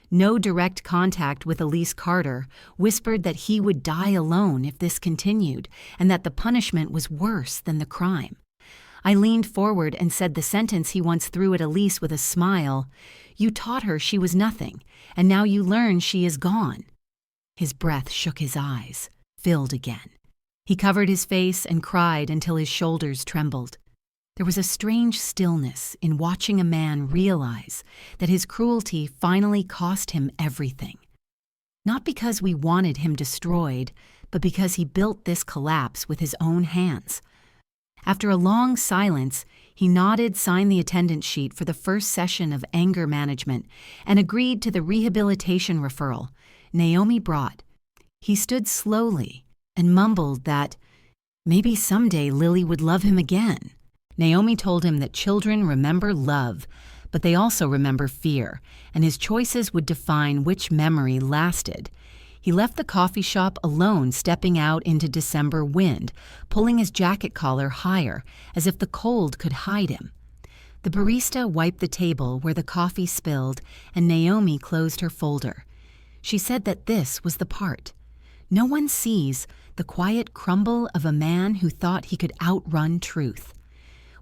no direct contact with Elise. Carter whispered that he would die alone if this continued, and that the punishment was worse than the crime. I leaned forward and said the sentence he once threw at Elise with a smile: "You taught her she was nothing, and now you learn she is gone." His breath shook his eyes, filled again. He covered his face and cried until his shoulders trembled. There was a strange stillness in watching a man realize that his cruelty finally cost him everything. Not because we wanted him destroyed, but because he built this collapse with his own hands. After a long silence, he nodded, signed the attendance sheet for the first session of anger management, and agreed to the rehabilitation referral Naomi brought. He stood slowly and mumbled that maybe someday Lily would love him again. Naomi told him that children remember love, but they also remember fear, and his choices would define which memory lasted. He left the coffee shop alone, stepping out into December wind, pulling his jacket collar higher, as if the cold could hide him. The barista wiped the table where the coffee spilled, and Naomi closed her folder. She said that this was the part. No one sees the quiet crumble of a man who thought he could outrun truth.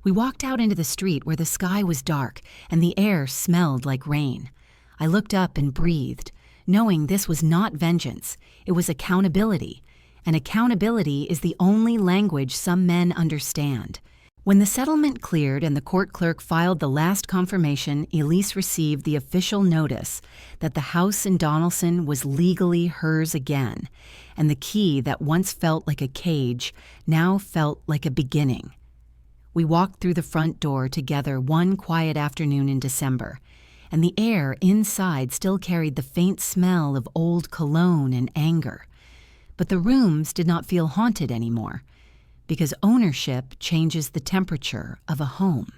We walked out into the street where the sky was dark and the air smelled like rain. I looked up and breathed, knowing this was not vengeance, it was accountability. And accountability is the only language some men understand. When the settlement cleared and the court clerk filed the last confirmation, Elise received the official notice that the house in Donaldson was legally hers again, and the key that once felt like a cage now felt like a beginning. We walked through the front door together one quiet afternoon in December, and the air inside still carried the faint smell of old cologne and anger. But the rooms did not feel haunted anymore, because ownership changes the temperature of a home.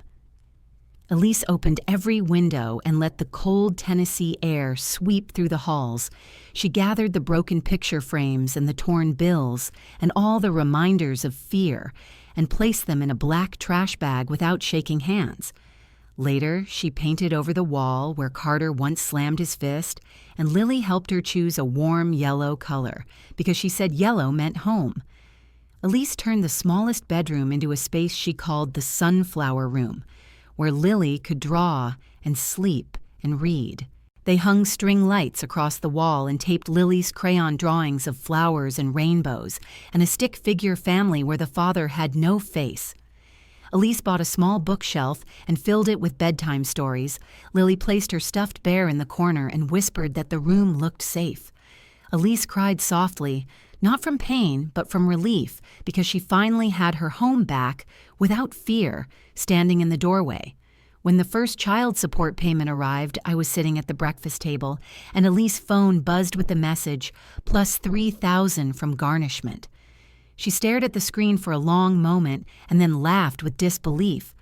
Elise opened every window and let the cold Tennessee air sweep through the halls. She gathered the broken picture frames and the torn bills and all the reminders of fear and placed them in a black trash bag without shaking hands. Later, she painted over the wall where Carter once slammed his fist, and Lily helped her choose a warm yellow color because she said yellow meant home. Elise turned the smallest bedroom into a space she called the sunflower room, where Lily could draw and sleep and read. They hung string lights across the wall and taped Lily's crayon drawings of flowers and rainbows and a stick figure family where the father had no face. Elise bought a small bookshelf and filled it with bedtime stories. Lily placed her stuffed bear in the corner and whispered that the room looked safe. Elise cried softly, not from pain, but from relief, because she finally had her home back without fear, standing in the doorway. When the first child support payment arrived, I was sitting at the breakfast table, and Elise's phone buzzed with the message, plus $3,000 from garnishment. She stared at the screen for a long moment and then laughed with disbelief.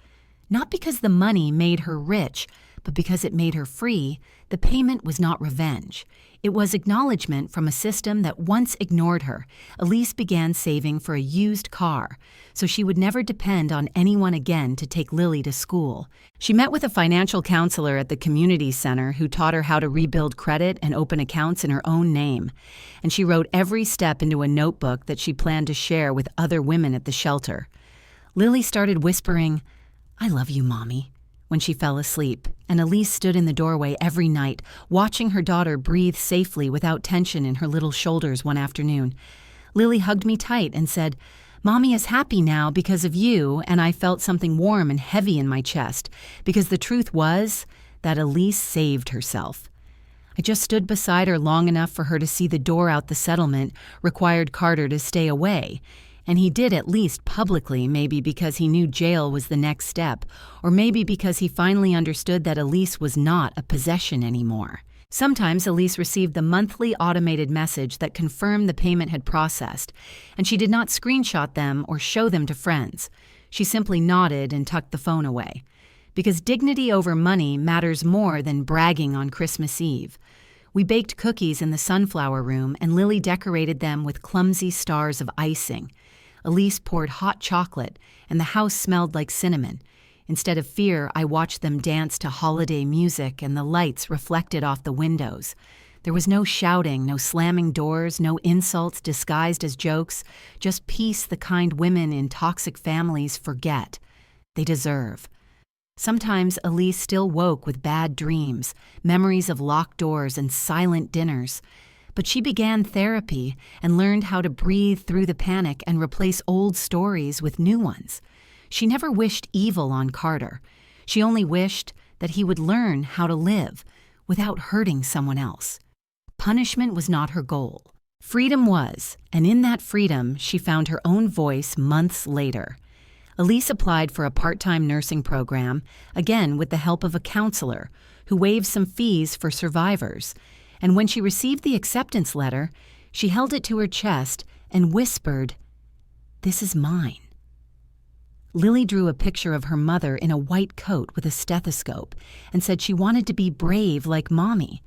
Not because the money made her rich, but because it made her free. The payment was not revenge. It was acknowledgement from a system that once ignored her. Elise began saving for a used car, so she would never depend on anyone again to take Lily to school. She met with a financial counselor at the community center who taught her how to rebuild credit and open accounts in her own name. And she wrote every step into a notebook that she planned to share with other women at the shelter. Lily started whispering, "I love you, Mommy," when she fell asleep, and Elise stood in the doorway every night, watching her daughter breathe safely without tension in her little shoulders one afternoon. Lily hugged me tight and said, "Mommy is happy now because of you," and I felt something warm and heavy in my chest, because the truth was that Elise saved herself. I just stood beside her long enough for her to see the door out the settlement required Carter to stay away. And he did, at least publicly, maybe because he knew jail was the next step, or maybe because he finally understood that Elise was not a possession anymore. Sometimes Elise received the monthly automated message that confirmed the payment had processed, and she did not screenshot them or show them to friends. She simply nodded and tucked the phone away. Because dignity over money matters more than bragging on Christmas Eve. We baked cookies in the sunflower room, and Lily decorated them with clumsy stars of icing. Elise poured hot chocolate, and the house smelled like cinnamon. Instead of fear, I watched them dance to holiday music, and the lights reflected off the windows. There was no shouting, no slamming doors, no insults disguised as jokes, just peace the kind women in toxic families forget. They deserve. Sometimes Elise still woke with bad dreams, memories of locked doors and silent dinners. But she began therapy and learned how to breathe through the panic and replace old stories with new ones. She never wished evil on Carter. She only wished that he would learn how to live without hurting someone else. Punishment was not her goal. Freedom was, and in that freedom, she found her own voice months later. Elise applied for a part-time nursing program, again with the help of a counselor, who waived some fees for survivors. And when she received the acceptance letter, she held it to her chest and whispered, "This is mine." Lily drew a picture of her mother in a white coat with a stethoscope and said she wanted to be brave like Mommy.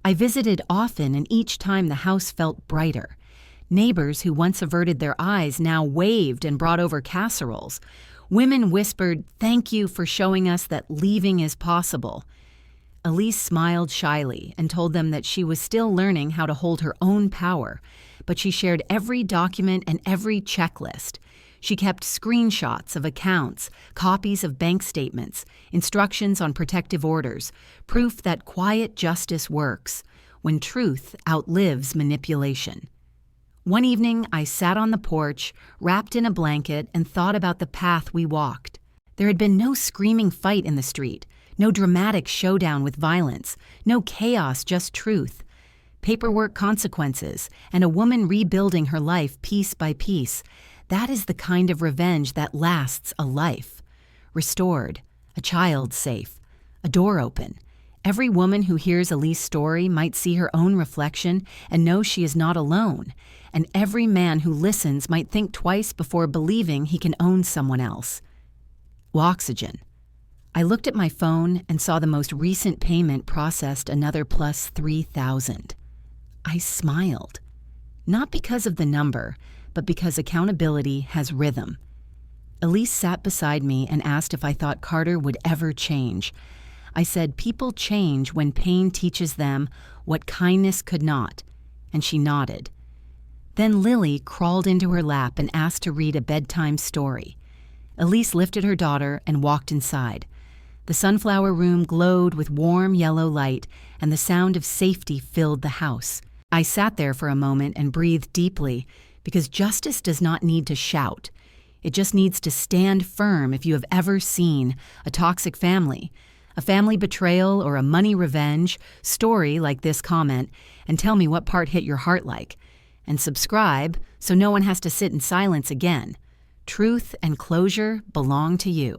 I visited often, and each time the house felt brighter. Neighbors who once averted their eyes now waved and brought over casseroles. Women whispered, "Thank you for showing us that leaving is possible." Elise smiled shyly and told them that she was still learning how to hold her own power, but she shared every document and every checklist. She kept screenshots of accounts, copies of bank statements, instructions on protective orders, proof that quiet justice works when truth outlives manipulation. One evening, I sat on the porch, wrapped in a blanket, and thought about the path we walked. There had been no screaming fight in the street, no dramatic showdown with violence, no chaos, just truth. Paperwork consequences, and a woman rebuilding her life piece by piece. That is the kind of revenge that lasts a life. Restored, a child safe, a door open. Every woman who hears Elise's story might see her own reflection and know she is not alone. And every man who listens might think twice before believing he can own someone else. Oxygen. I looked at my phone and saw the most recent payment processed another plus $3,000. I smiled. Not because of the number, but because accountability has rhythm. Elise sat beside me and asked if I thought Carter would ever change. I said people change when pain teaches them what kindness could not, and she nodded. Then Lily crawled into her lap and asked to read a bedtime story. Elise lifted her daughter and walked inside. The sunflower room glowed with warm yellow light, and the sound of safety filled the house. I sat there for a moment and breathed deeply, because justice does not need to shout. It just needs to stand firm. If you have ever seen a toxic family, a family betrayal, or a money revenge story like this, comment and tell me what part hit your heart like. And subscribe so no one has to sit in silence again. Truth and closure belong to you.